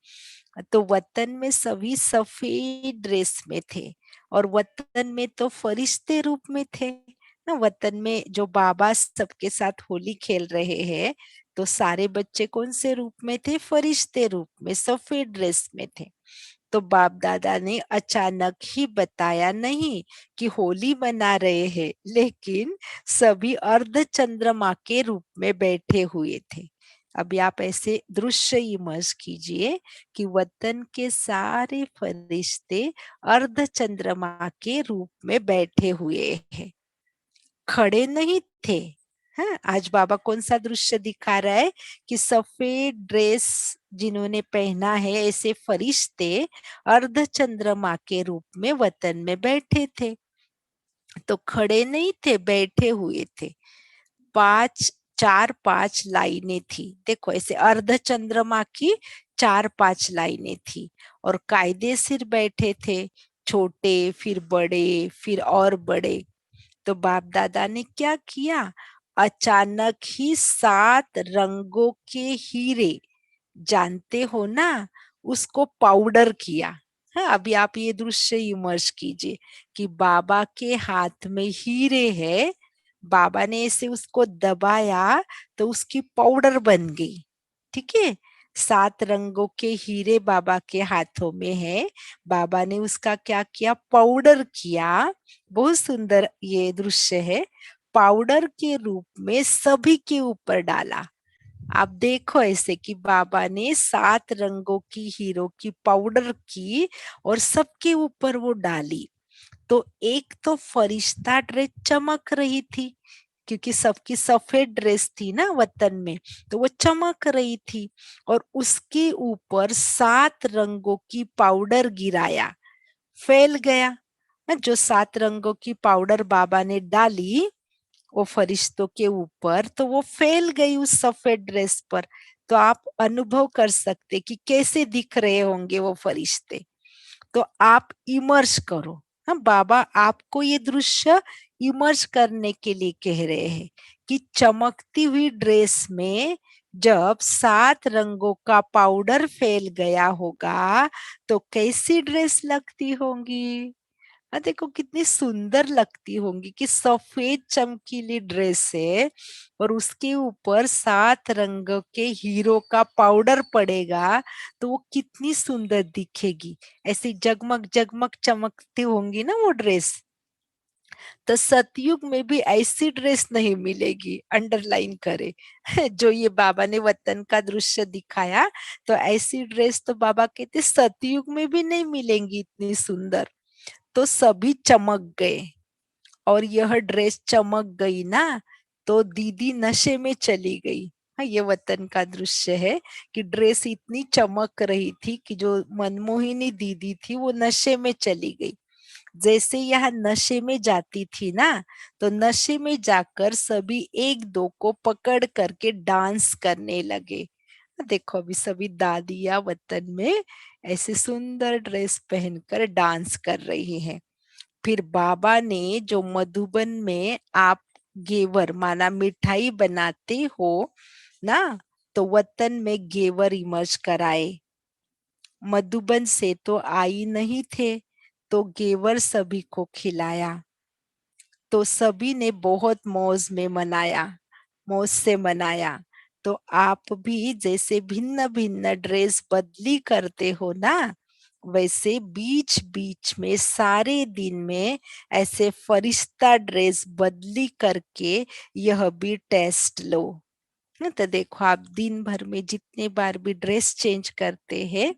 तो वतन में सभी सफेद ड्रेस में थे और वतन में तो फरिश्ते रूप में थे ना। वतन में जो बाबा सबके साथ होली खेल रहे हैं, तो सारे बच्चे कौन से रूप में थे? फरिश्ते रूप में, सफेद ड्रेस में थे। तो बाप दादा ने अचानक ही बताया नहीं कि होली मना रहे हैं, लेकिन सभी अर्ध चंद्रमा के रूप में बैठे हुए थे। अभी आप ऐसे दृश्य इमर्ज कीजिए कि वतन के सारे फरिश्ते अर्ध चंद्रमा के रूप में बैठे हुए हैं, खड़े नहीं थे। हाँ, आज बाबा कौन सा दृश्य दिखा रहा है कि सफेद ड्रेस जिन्होंने पहना है ऐसे फरिश्ते अर्ध चंद्रमा के रूप में वतन में बैठे थे। तो खड़े नहीं थे, बैठे हुए थे। 4-5 लाइनें थी। देखो ऐसे अर्ध चंद्रमा की 4-5 लाइनें थी और कायदेशीर बैठे थे, छोटे फिर बड़े फिर और बड़े। तो बाप दादा ने क्या किया, अचानक ही 7 रंगों के हीरे, जानते हो ना, उसको पाउडर किया। हाँ, अभी आप ये दृश्य इमर्ज कीजिए कि बाबा के हाथ में हीरे है, बाबा ने ऐसे उसको दबाया तो उसकी पाउडर बन गई। ठीक है, 7 रंगों के हीरे बाबा के हाथों में है, बाबा ने उसका क्या किया, पाउडर किया। बहुत सुंदर ये दृश्य है, पाउडर के रूप में सभी के ऊपर डाला। आप देखो ऐसे कि बाबा ने 7 रंगों की हीरो की पाउडर की और सबके ऊपर वो डाली। तो एक तो फरिश्ता ड्रेस चमक रही थी क्योंकि सबकी सफेद ड्रेस थी ना वतन में, तो वो चमक रही थी और उसके ऊपर 7 रंगों की पाउडर गिराया, फैल गया। जो 7 रंगों की पाउडर बाबा ने डाली वो फरिश्तों के ऊपर, तो वो फैल गई उस सफेद ड्रेस पर। तो आप अनुभव कर सकते कि कैसे दिख रहे होंगे वो फरिश्ते। तो आप इमर्ज करो। हाँ, बाबा आपको ये दृश्य इमर्ज करने के लिए कह रहे हैं कि चमकती हुई ड्रेस में जब 7 रंगों का पाउडर फैल गया होगा तो कैसी ड्रेस लगती होंगी। देखो कितनी सुंदर लगती होंगी कि सफेद चमकीली ड्रेस है और उसके ऊपर 7 रंगों के हीरो का पाउडर पड़ेगा तो वो कितनी सुंदर दिखेगी, ऐसी जगमग जगमग चमकती होंगी ना वो ड्रेस। तो सतयुग में भी ऐसी ड्रेस नहीं मिलेगी, अंडरलाइन करे जो ये बाबा ने वतन का दृश्य दिखाया, तो ऐसी ड्रेस तो बाबा कहते सतयुग में भी नहीं मिलेंगी इतनी सुंदर। तो सभी चमक गए और यह ड्रेस चमक गई ना तो दीदी नशे में चली गई। हाँ, ये वतन का दृश्य है कि ड्रेस इतनी चमक रही थी कि जो मनमोहिनी दीदी थी वो नशे में चली गई। जैसे यह नशे में जाती थी ना तो नशे में जाकर सभी एक दो को पकड़ करके डांस करने लगे। देखो अभी सभी दादियां वतन में ऐसे सुंदर ड्रेस पहनकर डांस कर रही हैं। फिर बाबा ने जो मधुबन में आप घेवर माना मिठाई बनाते हो ना, तो वतन में घेवर इमर्ज कराए। मधुबन से तो आई नहीं थे तो घेवर सभी को खिलाया। तो सभी ने बहुत मौज से मनाया। तो आप भी जैसे भिन्न भिन्न ड्रेस बदली करते हो ना, वैसे बीच बीच में सारे दिन में ऐसे फरिश्ता ड्रेस बदली करके यह भी टेस्ट लो। तो देखो आप दिन भर में जितने बार भी ड्रेस चेंज करते हैं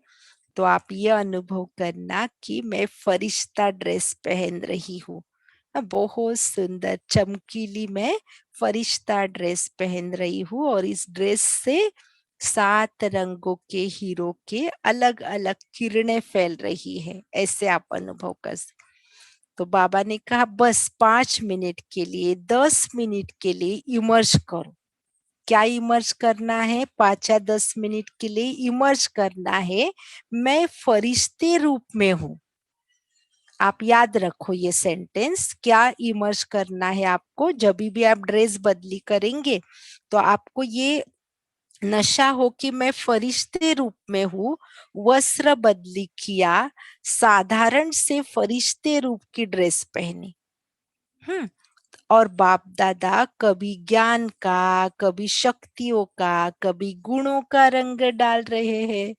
तो आप ये अनुभव करना कि मैं फरिश्ता ड्रेस पहन रही हूँ। बहुत सुंदर चमकीली मैं फरिश्ता ड्रेस पहन रही हूँ और इस ड्रेस से 7 रंगों के हीरो के अलग अलग किरणें फैल रही है, ऐसे आप अनुभव कर सकते। तो बाबा ने कहा बस 5 मिनट के लिए 10 मिनट के लिए इमर्ज करो। क्या इमर्ज करना है? 5 या 10 मिनट के लिए इमर्ज करना है मैं फरिश्ते रूप में हूँ। आप याद रखो ये सेंटेंस, क्या इमर्ज करना है आपको। जब भी आप ड्रेस बदली करेंगे तो आपको ये नशा हो कि मैं फरिश्ते रूप में हूँ। वस्त्र बदली किया, साधारण से फरिश्ते रूप की ड्रेस पहनी। और बाप दादा कभी ज्ञान का, कभी शक्तियों का, कभी गुणों का रंग डाल रहे हैं।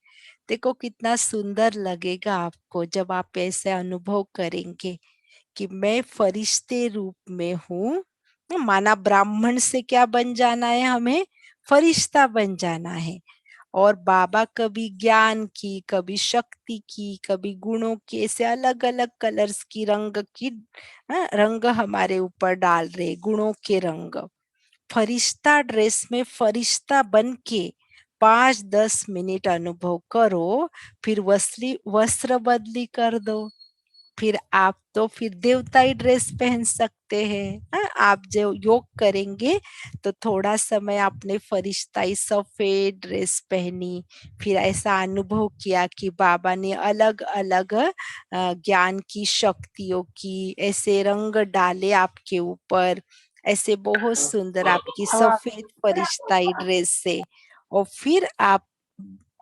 देखो कितना सुंदर लगेगा आपको जब आप ऐसे अनुभव करेंगे कि मैं फरिश्ते रूप में हूँ। माना ब्राह्मण से क्या बन जाना है, हमें फरिश्ता बन जाना है। और बाबा कभी ज्ञान की, कभी शक्ति की, कभी गुणों की, ऐसे अलग अलग कलर्स की रंग हमारे ऊपर डाल रहे, गुणों के रंग। फरिश्ता ड्रेस में फरिश्ता बन के 5-10 मिनट अनुभव करो, फिर वस्त्र बदली कर दो। फिर आप तो फिर देवताई ड्रेस पहन सकते हैं। आप जो योग करेंगे तो थोड़ा समय आपने फरिश्ताई सफेद ड्रेस पहनी, फिर ऐसा अनुभव किया कि बाबा ने अलग अलग ज्ञान की शक्तियों की ऐसे रंग डाले आपके ऊपर, ऐसे बहुत सुंदर आपकी सफेद फरिश्ताई ड्रेस से। और फिर आप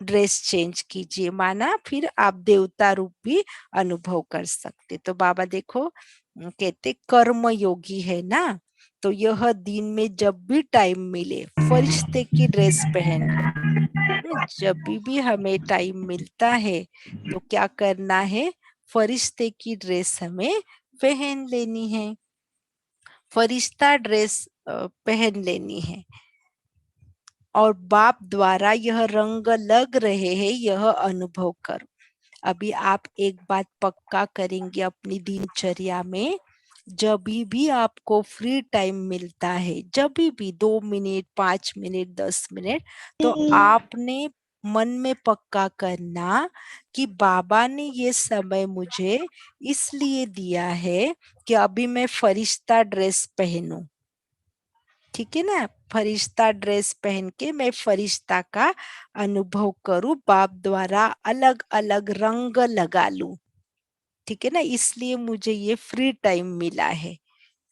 ड्रेस चेंज कीजिए, माना फिर आप देवता रूप भी अनुभव कर सकते। तो बाबा देखो कहते कर्म योगी है ना, तो यह दिन में जब भी टाइम मिले फरिश्ते की ड्रेस पहन लो। जब भी हमें टाइम मिलता है तो क्या करना है, फरिश्ते की ड्रेस हमें पहन लेनी है, फरिश्ता ड्रेस पहन लेनी है। और बाप द्वारा यह रंग लग रहे हैं, यह अनुभव करो। अभी आप एक बात पक्का करेंगे अपनी दिनचर्या में, जब भी आपको फ्री टाइम मिलता है, जब भी 2 मिनट, 5 मिनट, 10 मिनट, तो आपने मन में पक्का करना कि बाबा ने ये समय मुझे इसलिए दिया है कि अभी मैं फरिश्ता ड्रेस पहनूं। ठीक है ना, फरिश्ता ड्रेस पहन के मैं फरिश्ता का अनुभव करूं, बाप द्वारा अलग अलग रंग लगा लूं। ठीक है ना, इसलिए मुझे ये फ्री टाइम मिला है।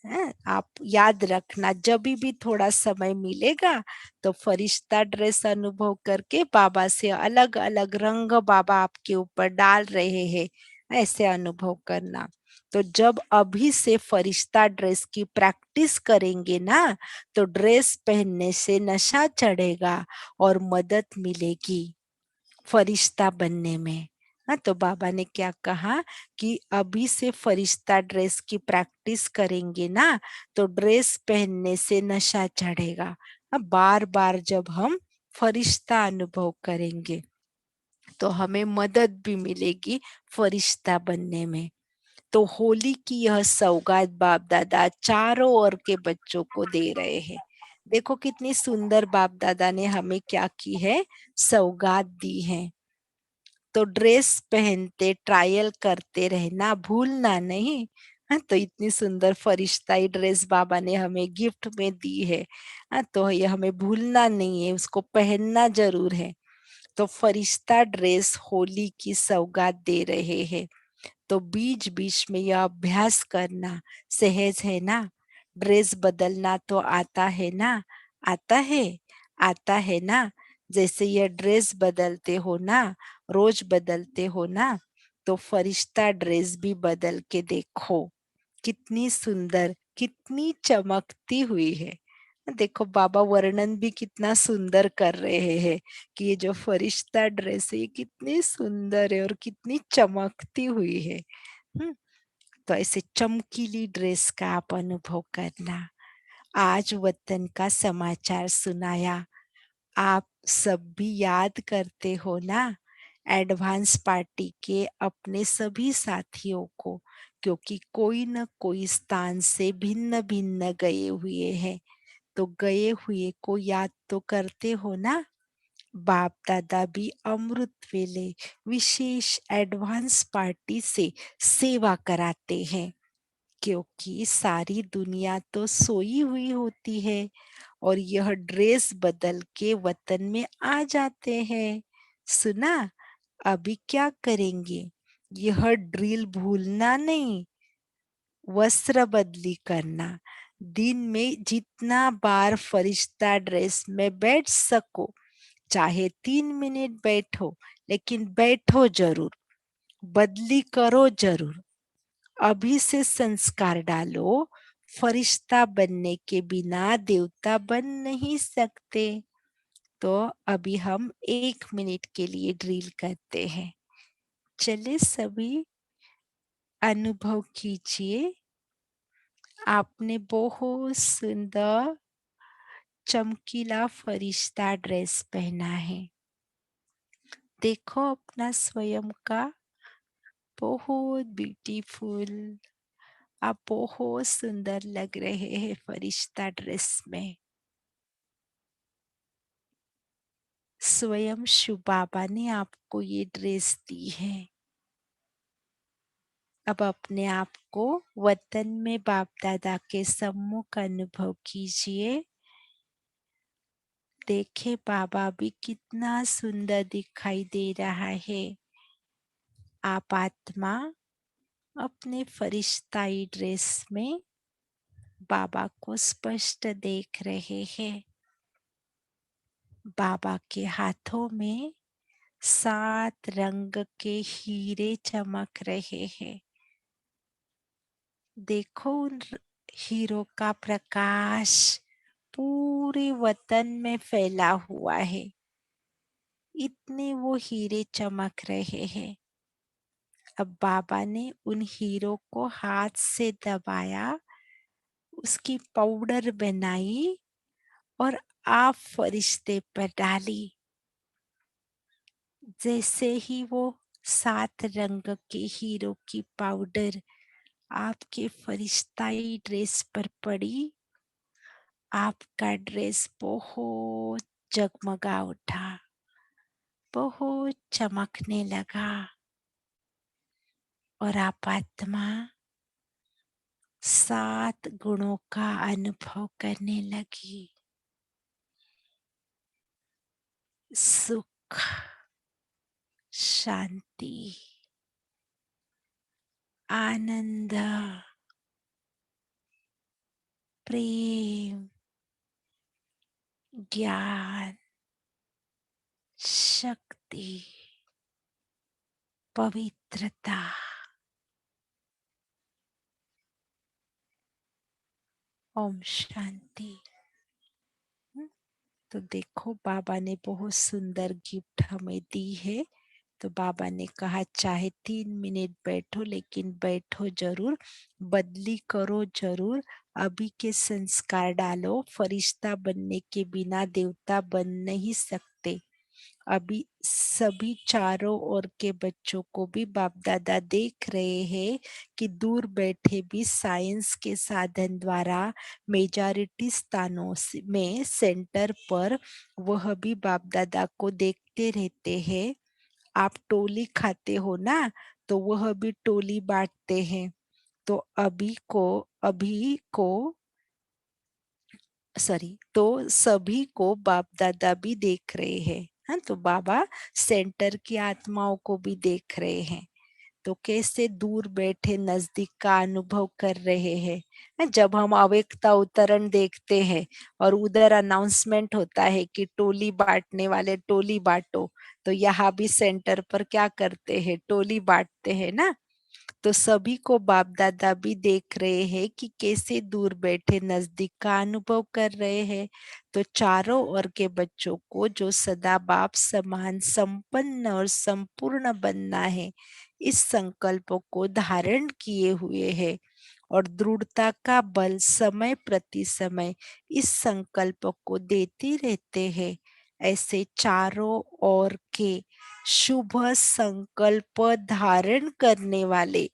आप याद रखना जब भी थोड़ा समय मिलेगा तो फरिश्ता ड्रेस अनुभव करके बाबा से अलग अलग रंग बाबा आपके ऊपर डाल रहे हैं, ऐसे अनुभव करना। तो जब अभी से फरिश्ता ड्रेस की प्रैक्टिस करेंगे ना, तो ड्रेस पहनने से नशा चढ़ेगा और मदद मिलेगी फरिश्ता बनने में। हाँ, तो बाबा ने क्या कहा कि अभी से फरिश्ता ड्रेस की प्रैक्टिस करेंगे ना, तो ड्रेस पहनने से नशा चढ़ेगा। बार बार जब हम फरिश्ता अनुभव करेंगे तो हमें मदद भी मिलेगी फरिश्ता बनने में। तो होली की यह सौगात बाप दादा चारों ओर के बच्चों को दे रहे हैं। देखो कितनी सुंदर बाप दादा ने हमें क्या की है, सौगात दी है। तो ड्रेस पहनते ट्रायल करते रहना, भूलना नहीं। हाँ, तो इतनी सुंदर फरिश्ताई ड्रेस बाबा ने हमें गिफ्ट में दी है। हाँ, तो ये हमें भूलना नहीं है, उसको पहनना जरूर है। तो फरिश्ता ड्रेस होली की सौगात दे रहे हैं। तो बीच बीच में यह अभ्यास करना सहज है ना। ड्रेस बदलना तो आता है ना, आता है, आता है ना। जैसे यह ड्रेस बदलते हो ना, रोज बदलते हो ना, तो फरिश्ता ड्रेस भी बदल के देखो, कितनी सुंदर, कितनी चमकती हुई है। देखो बाबा वर्णन भी कितना सुंदर कर रहे हैं कि ये जो फरिश्ता ड्रेस है ये कितनी सुंदर है और कितनी चमकती हुई है। तो ऐसे चमकीली ड्रेस का आप अनुभव करना। आज वतन का समाचार सुनाया, आप सब भी याद करते हो ना एडवांस पार्टी के अपने सभी साथियों को, क्योंकि कोई न कोई स्थान से भिन्न भिन्न गए हुए हैं। तो गए हुए को याद तो करते हो ना। बाप दादा भी अमृत वेले विशेष एडवांस पार्टी से सेवा कराते हैं, क्योंकि सारी दुनिया तो सोई हुई होती है और यह ड्रेस बदल के वतन में आ जाते हैं। सुना, अभी क्या करेंगे, यह ड्रिल भूलना नहीं, वस्त्र बदली करना। दिन में जितना बार फरिश्ता ड्रेस में बैठ सको, चाहे 3 मिनट बैठो, लेकिन बैठो जरूर, बदली करो जरूर। अभी से संस्कार डालो, फरिश्ता बनने के बिना देवता बन नहीं सकते। तो अभी हम 1 मिनट के लिए ड्रिल करते हैं। चलिए सभी अनुभव कीजिए, आपने बहुत सुंदर चमकीला फरिश्ता ड्रेस पहना है। देखो अपना स्वयं का, बहुत ब्यूटीफुल, आप बहुत सुंदर लग रहे हैं फरिश्ता ड्रेस में। स्वयं शिव बाबा ने आपको ये ड्रेस दी है। अब अपने आप को वतन में बाप दादा के सम्मुख अनुभव कीजिए। देखे बाबा भी कितना सुंदर दिखाई दे रहा है। आप आत्मा अपने फरिश्ताई ड्रेस में बाबा को स्पष्ट देख रहे हैं। बाबा के हाथों में 7 रंग के हीरे चमक रहे हैं। देखो उन हीरो का प्रकाश पूरे वतन में फैला हुआ है। इतने वो हीरे चमक रहे हैं। अब बाबा ने उन हीरो को हाथ से दबाया, उसकी पाउडर बनाई और आप फरिश्ते पर डाली। जैसे ही वो 7 रंग के हीरो की पाउडर आपके फरिश्ताई ड्रेस पर पड़ी, आपका ड्रेस बहुत जगमगा उठा, बहुत चमकने लगा और आप आत्मा 7 गुणों का अनुभव करने लगी। सुख, शांति, आनंद, प्रेम, ज्ञान, शक्ति, पवित्रता, ओम शांति। तो देखो बाबा ने बहुत सुंदर गिफ्ट हमें दी है। तो बाबा ने कहा चाहे 3 मिनट बैठो, लेकिन बैठो जरूर, बदली करो जरूर, अभी के संस्कार डालो। फरिश्ता बनने के बिना देवता बन नहीं सकते। अभी सभी चारों ओर के बच्चों को भी बाप दादा देख रहे हैं कि दूर बैठे भी साइंस के साधन द्वारा मेजॉरिटी स्थानों में सेंटर पर वह भी बाप दादा को देखते रहते हैं। आप टोली खाते हो ना, तो वह भी टोली बांटते हैं। तो तो सभी को बाप दादा भी देख रहे हैं। हाँ, तो बाबा सेंटर की आत्माओं को भी देख रहे हैं। तो कैसे दूर बैठे नजदीक का अनुभव कर रहे हैं। हाँ, जब हम अवेकता उतरण देखते हैं और उधर अनाउंसमेंट होता है कि टोली बांटने वाले टोली बांटो, तो यहाँ भी सेंटर पर क्या करते हैं, टोली बांटते हैं ना। तो सभी को बाप दादा भी देख रहे हैं कि कैसे दूर बैठे नजदीक का अनुभव कर रहे हैं। तो चारों ओर के बच्चों को जो सदा बाप समान संपन्न और संपूर्ण बनना है, इस संकल्प को धारण किए हुए है और दृढ़ता का बल समय प्रति समय इस संकल्प को देते रहते हैं। ऐसे चारों ओर के शुभ संकल्प धारण करने वाले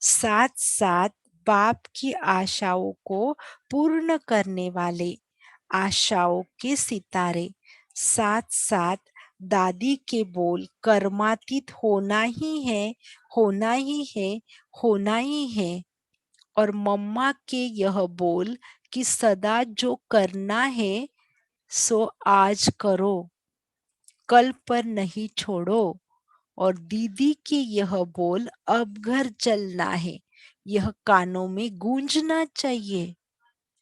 साथ साथ बाप की आशाओं को पूर्ण करने वाले आशाओं के सितारे, साथ साथ दादी के बोल कर्मातीत होना ही है, होना ही है, होना ही है, और मम्मा के यह बोल कि सदा जो करना है सो आज करो, कल पर नहीं छोड़ो, और दीदी की यह बोल अब घर चलना है, यह कानों में गूंजना चाहिए।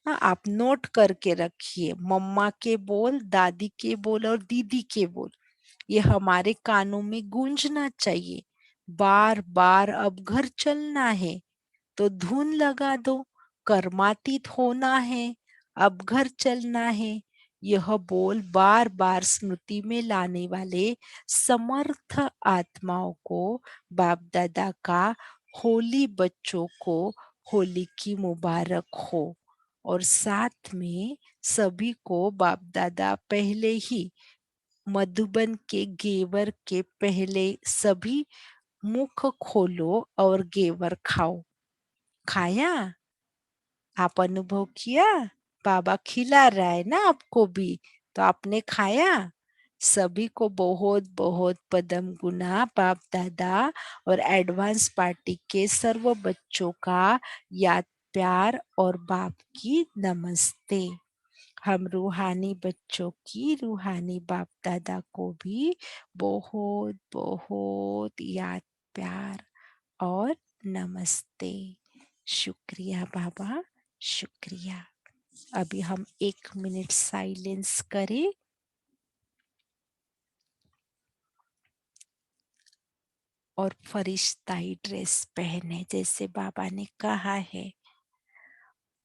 हाँ, आप नोट करके रखिए, मम्मा के बोल, दादी के बोल और दीदी के बोल, ये हमारे कानों में गूंजना चाहिए। बार बार अब घर चलना है, तो धुन लगा दो, कर्मातीत होना है, अब घर चलना है। यह बोल बार बार स्मृति में लाने वाले समर्थ आत्माओं को बाप दादा का होली बच्चों को होली की मुबारक हो। और साथ में सभी को बाप दादा पहले ही मधुबन के घेवर के पहले सभी मुख खोलो और घेवर खाओ। खाया? आप अनुभव किया? बाबा खिला रहा है ना आपको भी, तो आपने खाया? सभी को बहुत बहुत पदम गुना बाप दादा और एडवांस पार्टी के सर्व बच्चों का याद प्यार और बाप की नमस्ते। हम रूहानी बच्चों की रूहानी बाप दादा को भी बहुत बहुत याद प्यार और नमस्ते। शुक्रिया बाबा, शुक्रिया। अभी हम 1 मिनट साइलेंस करें और फरिश्ताई ड्रेस पहने जैसे बाबा ने कहा है,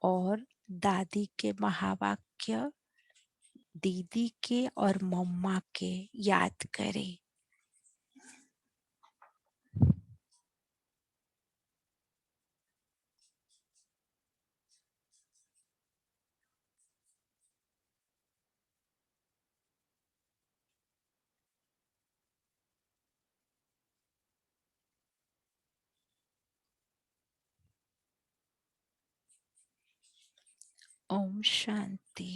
और दादी के महावाक्य दीदी के और मम्मा के याद करें। ओम शांति।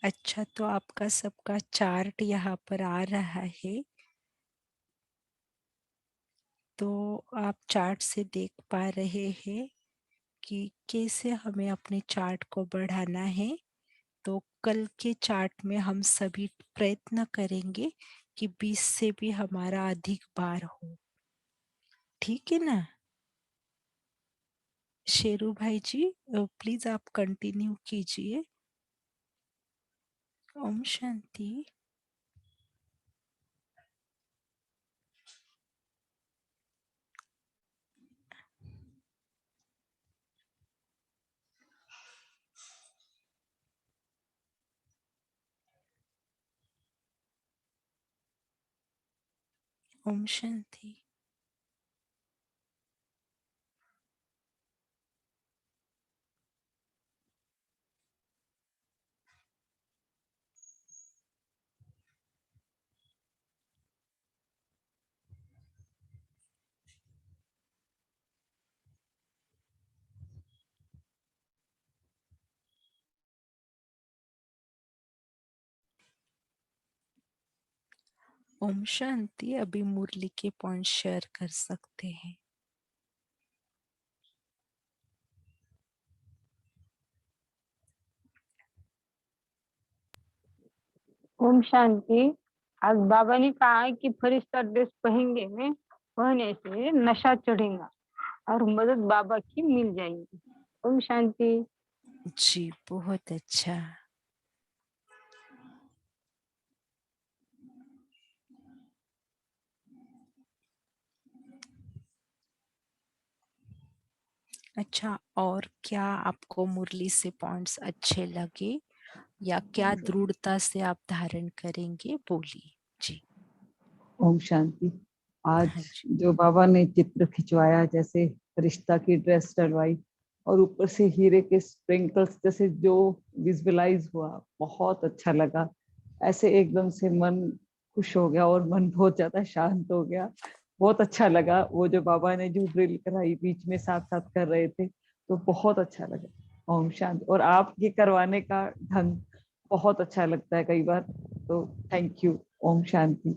अच्छा, तो आपका सबका चार्ट यहाँ पर आ रहा है। तो आप चार्ट से देख पा रहे हैं कि कैसे हमें अपने चार्ट को बढ़ाना है। तो कल के चार्ट में हम सभी प्रयत्न करेंगे कि 20 से भी हमारा अधिक बार हो। ठीक है ना? शेरू भाई जी, प्लीज आप कंटिन्यू कीजिए। ओम शांति। ओम शांति। ओम शांति। अभी मुरली के पॉइंट शेयर कर सकते हैं। ओम शांति। आज बाबा ने कहा है कि फरिश्ता ड्रेस पहनने से नशा चढ़ेगा और मदद बाबा की मिल जाएगी। ओम शांति। जी, बहुत अच्छा। अच्छा, और क्या आपको मुरली से पॉइंट्स अच्छे लगे या क्या दृढ़ता से आप धारण करेंगे? बोलिए जी। ओम शांति। आज हाँ जी। जो बाबा ने चित्र खिंचवाया, जैसे रिश्ता की ड्रेस डलवाई और ऊपर से हीरे के स्प्रिंकल्स जैसे जो विजुअलाइज हुआ, बहुत अच्छा लगा। ऐसे एकदम से मन खुश हो गया और मन बहुत ज्यादा शांत हो गया। बहुत अच्छा लगा। वो जो बाबा ने जो ड्रिल कराई बीच में साथ साथ कर रहे थे, तो बहुत अच्छा लगा। ओम शांति। और आप ये करवाने का ढंग बहुत अच्छा लगता है कई बार, तो थैंक यू। ओम शांति।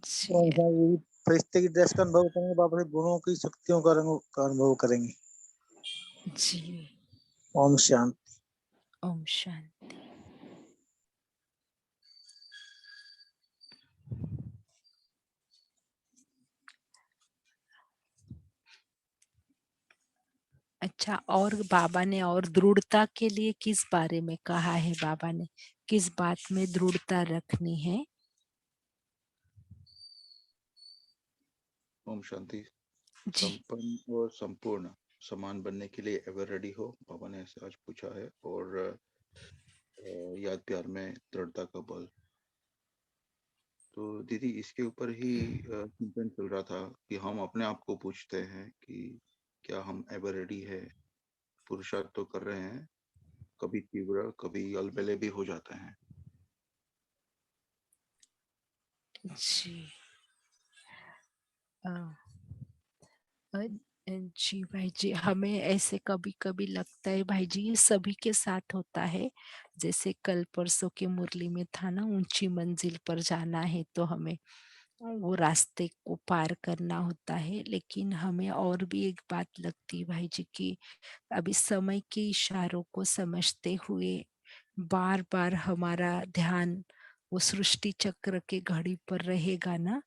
जी। कौन सा ये फरिश्ते की ड्रेस का अनुभव करेंगे, बाबा के गुणों की शक्तियों का रंग का अनुभव करेंगे। जी। ओम शांति। ओम शांति। अच्छा, और बाबा ने और दृढ़ता के लिए किस बारे में कहा है? बाबा ने किस बात में दृढ़ता रखनी है? ओम शांति। जी। संपन्न और संपूर्ण समान बनने के लिए एवर रेडी हो, बाबा ने ऐसे आज पूछा है। और याद प्यार में दृढ़ता का बल। तो दीदी, इसके ऊपर ही चिंतन चल रहा था कि हम अपने आप को पूछते हैं कि क्या हम एवर रेडी है। पुरुषार्थ तो कर रहे हैं, कभी तीव्र कभी अलबेले भी हो जाते हैं। जी। जी भाई जी, हमें ऐसे कभी कभी लगता है भाई जी, ये सभी के साथ होता है। जैसे कल परसों की मुरली में था ना, ऊंची मंजिल पर जाना है तो हमें वो रास्ते को पार करना होता है। लेकिन हमें और भी एक बात लगती है भाई जी की अभी समय के इशारों को समझते हुए बार बार हमारा ध्यान वो सृष्टि चक्र के घड़ी पर रहेगा ना,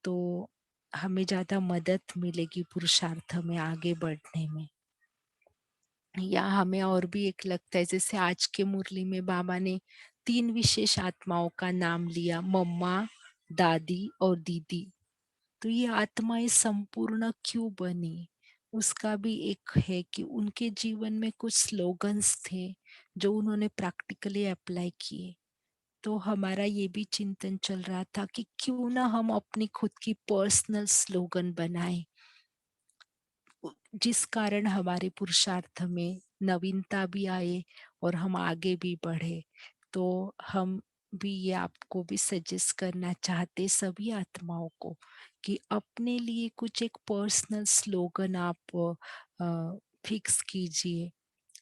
तो हमें ज्यादा मदद मिलेगी पुरुषार्थ में आगे बढ़ने में। या हमें और भी एक लगता है, जैसे आज के मुरली में बाबा ने 3 विशेष आत्माओं का नाम लिया, मम्मा, दादी और दीदी। तो ये आत्माएं संपूर्ण क्यों बनी? उसका भी एक है कि उनके जीवन में कुछ स्लोगन्स थे जो उन्होंने प्रैक्टिकली अप्लाई किए। तो हमारा ये भी चिंतन चल रहा था कि क्यों ना हम अपनी खुद की पर्सनल स्लोगन बनाएं, जिस कारण हमारे पुरुषार्थ में नवीनता भी आए और हम आगे भी बढ़े। तो हम भी ये आपको भी सजेस्ट करना चाहते सभी आत्माओं को कि अपने लिए कुछ एक पर्सनल स्लोगन आप फिक्स कीजिए,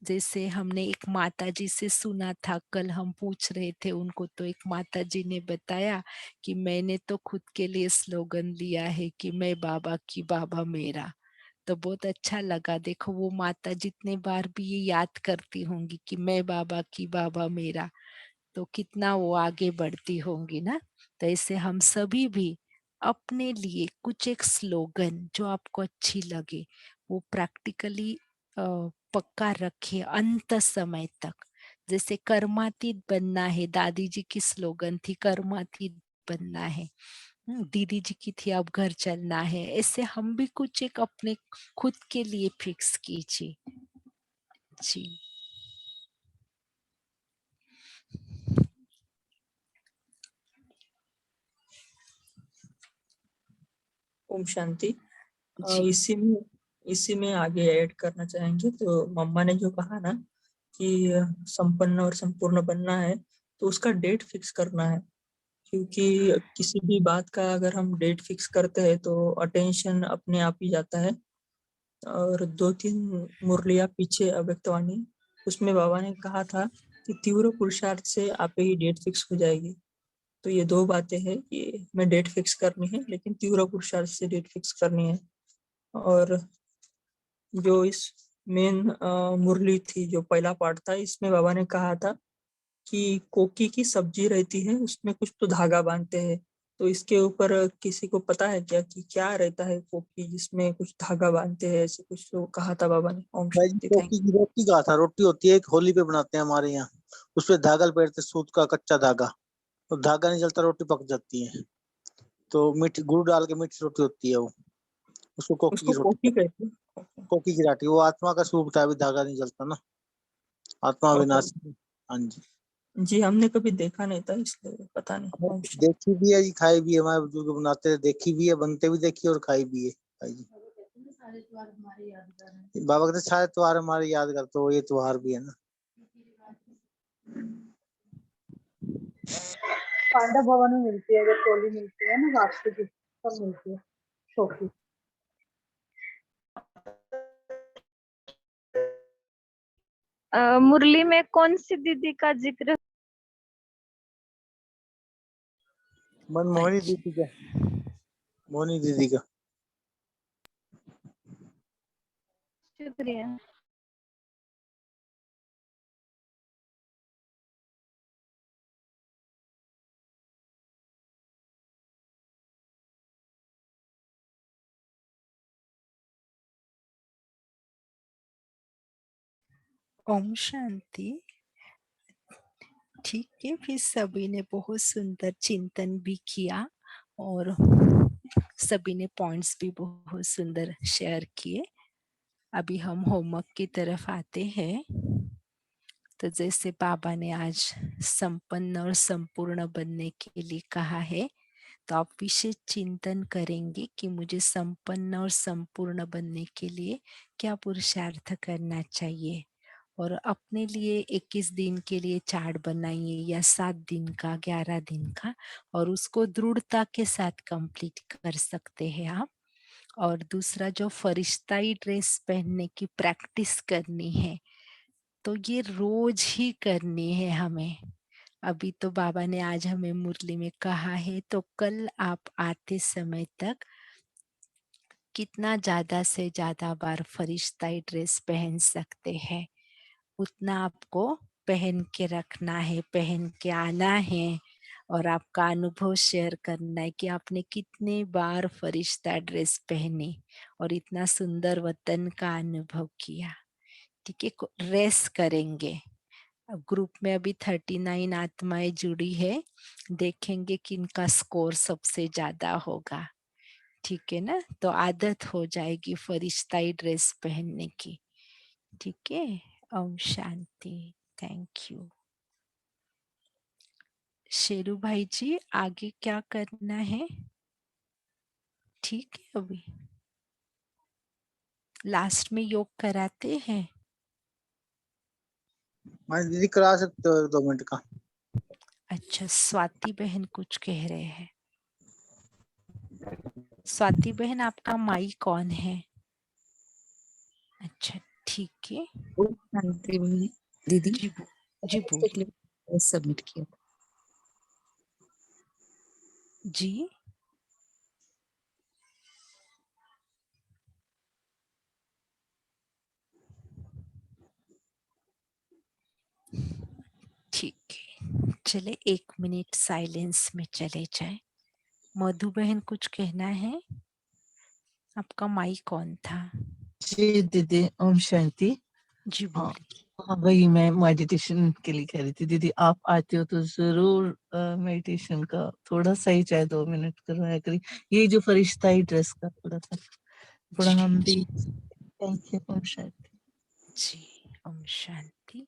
जैसे हमने एक माताजी से सुना था, कल हम पूछ रहे थे उनको, तो एक माताजी ने बताया कि मैंने तो खुद के लिए स्लोगन लिया है कि मैं बाबा की बाबा मेरा। तो बहुत अच्छा लगा। देखो वो माता जितने बार भी ये याद करती होंगी कि मैं बाबा की बाबा मेरा, तो कितना वो आगे बढ़ती होंगी ना। तो ऐसे हम सभी भी अपने लिए कुछ एक स्लोगन जो आपको अच्छी लगे वो प्रैक्टिकली पक्का रखे अंत समय तक। जैसे कर्मातीत बनना है, दादी जी की स्लोगन थी कर्मातीत बनना है। दीदी जी की थी अब घर चलना है। ऐसे हम भी कुछ एक अपने खुद के लिए फिक्स कीजिए जी। ओम शांति। जी इसी में आगे ऐड करना चाहेंगे। तो मम्मा ने जो कहा ना कि संपन्न और संपूर्ण बनना है, तो उसका डेट फिक्स करना है। क्योंकि किसी भी बात का अगर हम डेट फिक्स करते हैं तो अटेंशन अपने आप ही जाता है। और 2-3 मुरलिया पीछे अव्यक्तवाणी, उसमें बाबा ने कहा था कि तीव्र पुरुषार्थ से आप ही डेट फिक्स हो जाएगी। तो ये 2 बातें हैं कि मैं डेट फिक्स करनी है, लेकिन तीव्र पुरुषार्थ से डेट फिक्स करनी है। और जो इस मेन मुरली थी, जो पहला पार्ट था, इसमें बाबा ने कहा था कि कोकी की सब्जी रहती है, उसमें कुछ तो धागा बांधते हैं। तो इसके ऊपर किसी को पता है क्या कि क्या रहता है कोकी जिसमें कुछ धागा बांधते हैं? ऐसे कुछ तो कहा था बाबा ने। ओम भाई जी शांति। थैंक कोकी की रोटी कहा था, रोटी होती है एक होली पे बनाते हैं हमारे यहाँ, उसपे धागा लपेटते सूत का कच्चा धागा, तो धागा नहीं जलता रोटी पक जाती है। तो मीठी गुड़ डाल के मीठी रोटी होती है वो, उसको कोकी की उसको रोटी, कोकी कहते हैं। कोकी की रोटी। वो आत्मा का स्वरूप था, अभी धागा नहीं जलता ना, आत्मा ओके। विनाशी। हाँ जी। जी हमने कभी देखा नहीं था, इसलिए पता नहीं। ओम शांति। देखी भी है जी, खाई भी है, हमारे बुजुर्ग बनाते थे, देखी भी है, बनते भी देखी और खाई भी है भाई जी। बाबा कहते सारे त्योहार हमारे याद करते हो, ये त्योहार भी है ना। पांडा भवन में मिलती है, अगर टोली मिलती है ना वापसी की, सब मिलती है शोकी। मुरली में कौन सी दीदी का जिक्र? मनमोहनी दीदी का, मोहनी दीदी का। शुक्रिया। ओम शांति। ठीक है, फिर सभी ने बहुत सुंदर चिंतन भी किया और सभी ने पॉइंट्स भी बहुत सुंदर शेयर किए। अभी हम होमवर्क की तरफ आते हैं। तो जैसे बाबा ने आज संपन्न और संपूर्ण बनने के लिए कहा है, तो आप विशेष चिंतन करेंगे कि मुझे संपन्न और संपूर्ण बनने के लिए क्या पुरुषार्थ करना चाहिए। और अपने लिए 21 दिन के लिए चार्ट बनाइए या 7 दिन का, 11 दिन का, और उसको दृढ़ता के साथ कंप्लीट कर सकते हैं आप। और दूसरा, जो फरिश्ताई ड्रेस पहनने की प्रैक्टिस करनी है, तो ये रोज ही करनी है हमें। अभी तो बाबा ने आज हमें मुरली में कहा है, तो कल आप आते समय तक कितना ज्यादा से ज्यादा बार फरिश्ताई ड्रेस पहन सकते हैं, उतना आपको पहन के रखना है, पहन के आना है। और आपका अनुभव शेयर करना है कि आपने कितने बार फरिश्ता ड्रेस पहनी और इतना सुंदर वतन का अनुभव किया। ठीक है, रेस्ट करेंगे। अब ग्रुप में अभी 39 आत्माएं जुड़ी है, देखेंगे कि इनका स्कोर सबसे ज्यादा होगा। ठीक है ना, तो आदत हो जाएगी फरिश्ताई ड्रेस पहनने की। ठीक है, ओम शांति। Thank you. शेरू भाई जी, आगे क्या करना है? ठीक है, अभी लास्ट में योग कराते हैं। मैं दीदी करा सकते हो 1-2 मिनट का। अच्छा, स्वाति बहन कुछ कह रहे हैं। स्वाति बहन, आपका माइक कौन है? अच्छा ठीक है। ओम शांति दीदी, जी जी बोलिए। सबमिट किया था। जी ठीक है, चले 1 मिनट साइलेंस में चले जाए। मधु बहन कुछ कहना है? आपका माइक ऑन था। जी दीदी, ओम शांति। जी हाँ बोलिए। हाँ, वही मैं मेडिटेशन के लिए कह रही थी। दीदी आप आते हो तो जरूर मेडिटेशन का थोड़ा सा ही चाहे 2 मिनट करवाया करिए। ये जो फरिश्ताई ड्रेस का थोड़ा हम भी। Thank you. ओम शांति। जी ओम शांति।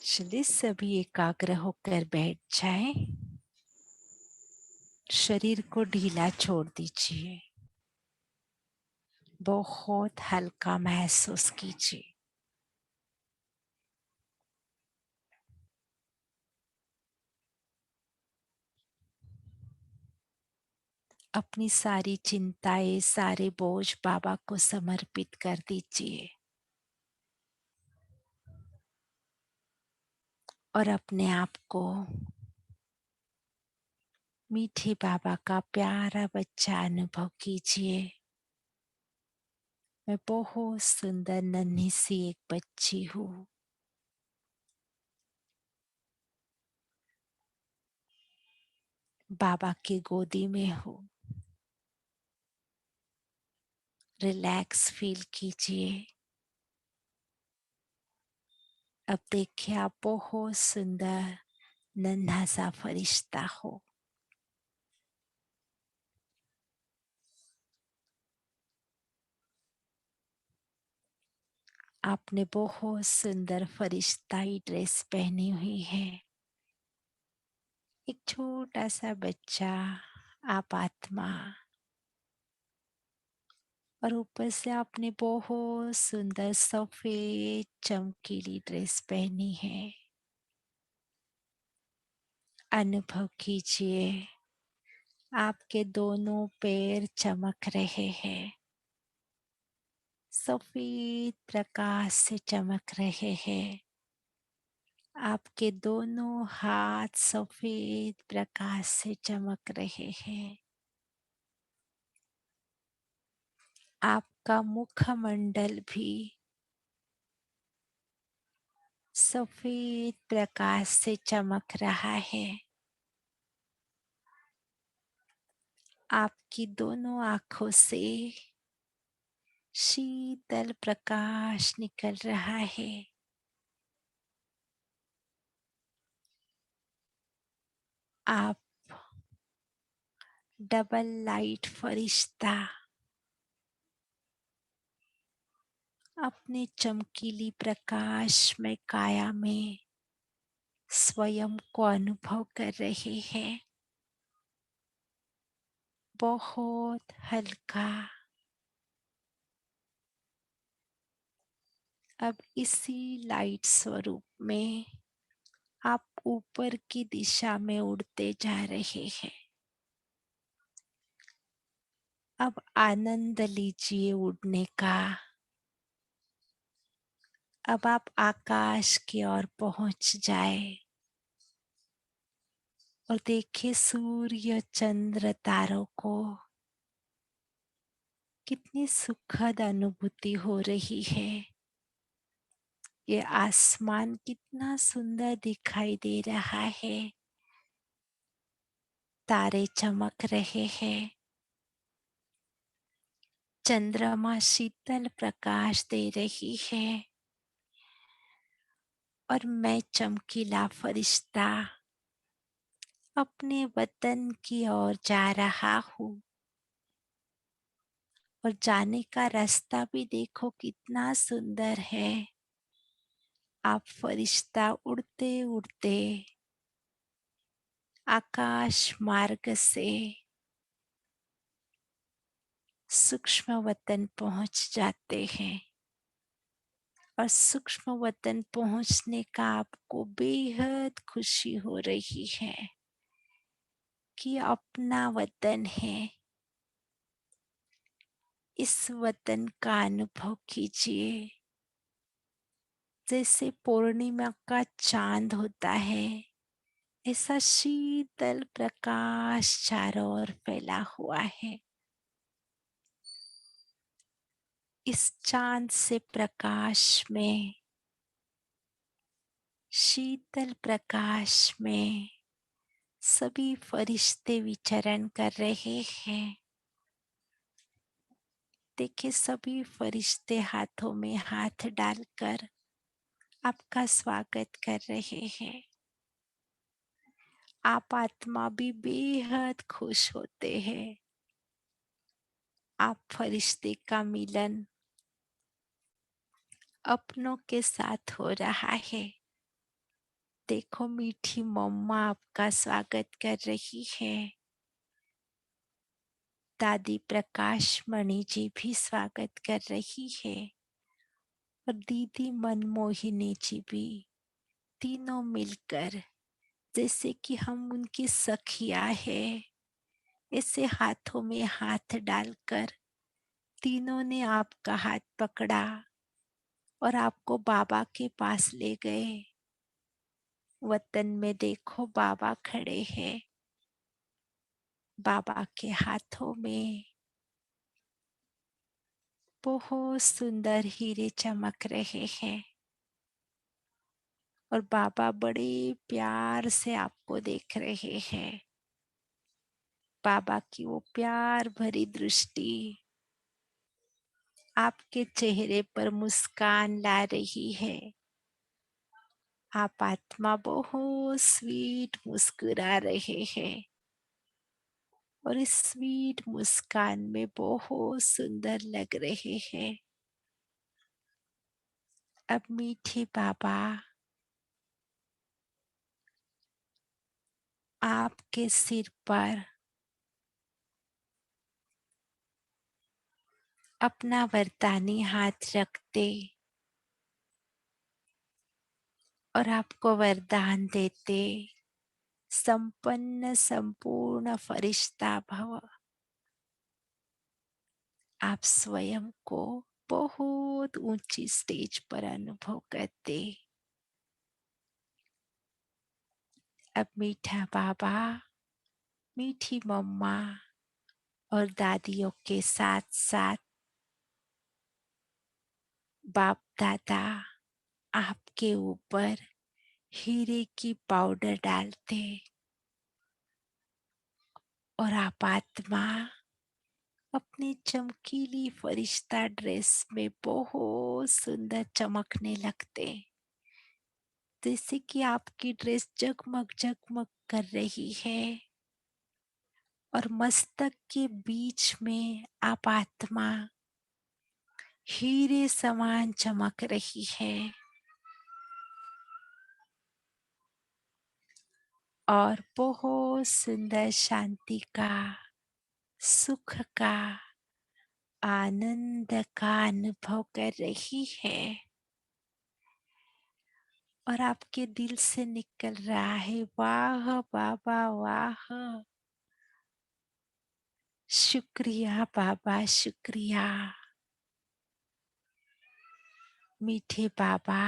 चलिए सभी एकाग्र होकर बैठ जाए। शरीर को ढीला छोड़ दीजिए। बहुत हल्का महसूस कीजिए। अपनी सारी चिंताएं, सारे बोझ बाबा को समर्पित कर दीजिए और अपने आप को मीठे बाबा का प्यारा बच्चा अनुभव कीजिए। मैं बहुत सुंदर नन्ही सी एक बच्ची हूँ। बाबा की गोदी में हूँ। रिलैक्स फील कीजिए। अब देखिए आप बहुत सुंदर नन्हा सा फरिश्ता हो। आपने बहुत सुंदर फरिश्ताई ड्रेस पहनी हुई है। एक छोटा सा बच्चा, आप आत्मा, और ऊपर से आपने बहुत सुंदर सफेद चमकीली ड्रेस पहनी है। अनुभव कीजिए आपके दोनों पैर चमक रहे हैं, सफेद प्रकाश से चमक रहे हैं। आपके दोनों हाथ सफेद प्रकाश से चमक रहे हैं। आपका मुखमंडल भी सफेद प्रकाश से चमक रहा है। आपकी दोनों आंखों से शीतल प्रकाश निकल रहा है। आप डबल लाइट फरिश्ता अपने चमकीली प्रकाश में काया में स्वयं को अनुभव कर रहे हैं। बहुत हल्का। अब इसी लाइट स्वरूप में आप ऊपर की दिशा में उड़ते जा रहे हैं। अब आनंद लीजिए उड़ने का। अब आप आकाश की ओर पहुंच जाए और देखिए सूर्य, चंद्र, तारों को। कितनी सुखद अनुभूति हो रही है। ये आसमान कितना सुंदर दिखाई दे रहा है। तारे चमक रहे हैं। चंद्रमा शीतल प्रकाश दे रही है और मैं चमकीला फरिश्ता अपने वतन की ओर जा रहा हूँ। और जाने का रास्ता भी देखो कितना सुंदर है। आप फरिश्ता उड़ते उड़ते आकाश मार्ग से सूक्ष्म वतन पहुंच जाते हैं। और सूक्ष्म वतन पहुंचने का आपको बेहद खुशी हो रही है कि अपना वतन है। इस वतन का अनुभव कीजिए। जैसे पूर्णिमा का चांद होता है, ऐसा शीतल प्रकाश चारों ओर फैला हुआ है। इस चांद से प्रकाश में, शीतल प्रकाश में सभी फरिश्ते विचरण कर रहे हैं। देखिए, सभी फरिश्ते हाथों में हाथ डालकर आपका स्वागत कर रहे हैं। आप आत्मा भी बेहद खुश होते हैं। आप फरिश्ते का मिलन अपनों के साथ हो रहा है। देखो, मीठी मम्मा आपका स्वागत कर रही है। दादी प्रकाश मणि जी भी स्वागत कर रही है, और दीदी मनमोहिनी जी भी। तीनों मिलकर, जैसे कि हम उनकी सखिया है, ऐसे हाथों में हाथ डालकर तीनों ने आपका हाथ पकड़ा और आपको बाबा के पास ले गए। वतन में देखो, बाबा खड़े हैं। बाबा के हाथों में बहुत सुंदर हीरे चमक रहे हैं, और बाबा बड़े प्यार से आपको देख रहे हैं। बाबा की वो प्यार भरी दृष्टि आपके चेहरे पर मुस्कान ला रही है। आप आत्मा बहुत स्वीट मुस्कुरा रहे हैं, और इस स्वीट मुस्कान में बहुत सुंदर लग रहे हैं। अब मीठे बाबा आपके सिर पर अपना वरदानी हाथ रखते और आपको वरदान देते, संपन्न संपूर्ण फरिश्ता भव। आप स्वयं को बहुत ऊंची स्टेज पर अनुभव करते। अब मीठा बाबा, मीठी मम्मा और दादियों के साथ साथ बाप दादा आपके ऊपर हीरे की पाउडर डालते, और आप आत्मा अपनी चमकीली फरिश्ता ड्रेस में बहुत सुंदर चमकने लगते। जैसे कि आपकी ड्रेस जगमग जगमग कर रही है, और मस्तक के बीच में आप आत्मा हीरे समान चमक रही है, और बहुत सुंदर शांति का, सुख का, आनंद का अनुभव कर रही है। और आपके दिल से निकल रहा है, वाह बाबा वाह, शुक्रिया बाबा शुक्रिया। मीठे बाबा,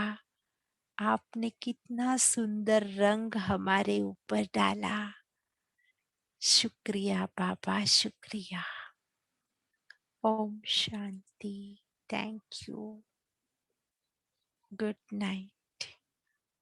आपने कितना सुंदर रंग हमारे ऊपर डाला। शुक्रिया बाबा शुक्रिया। ओम शांति। Thank you. Good night.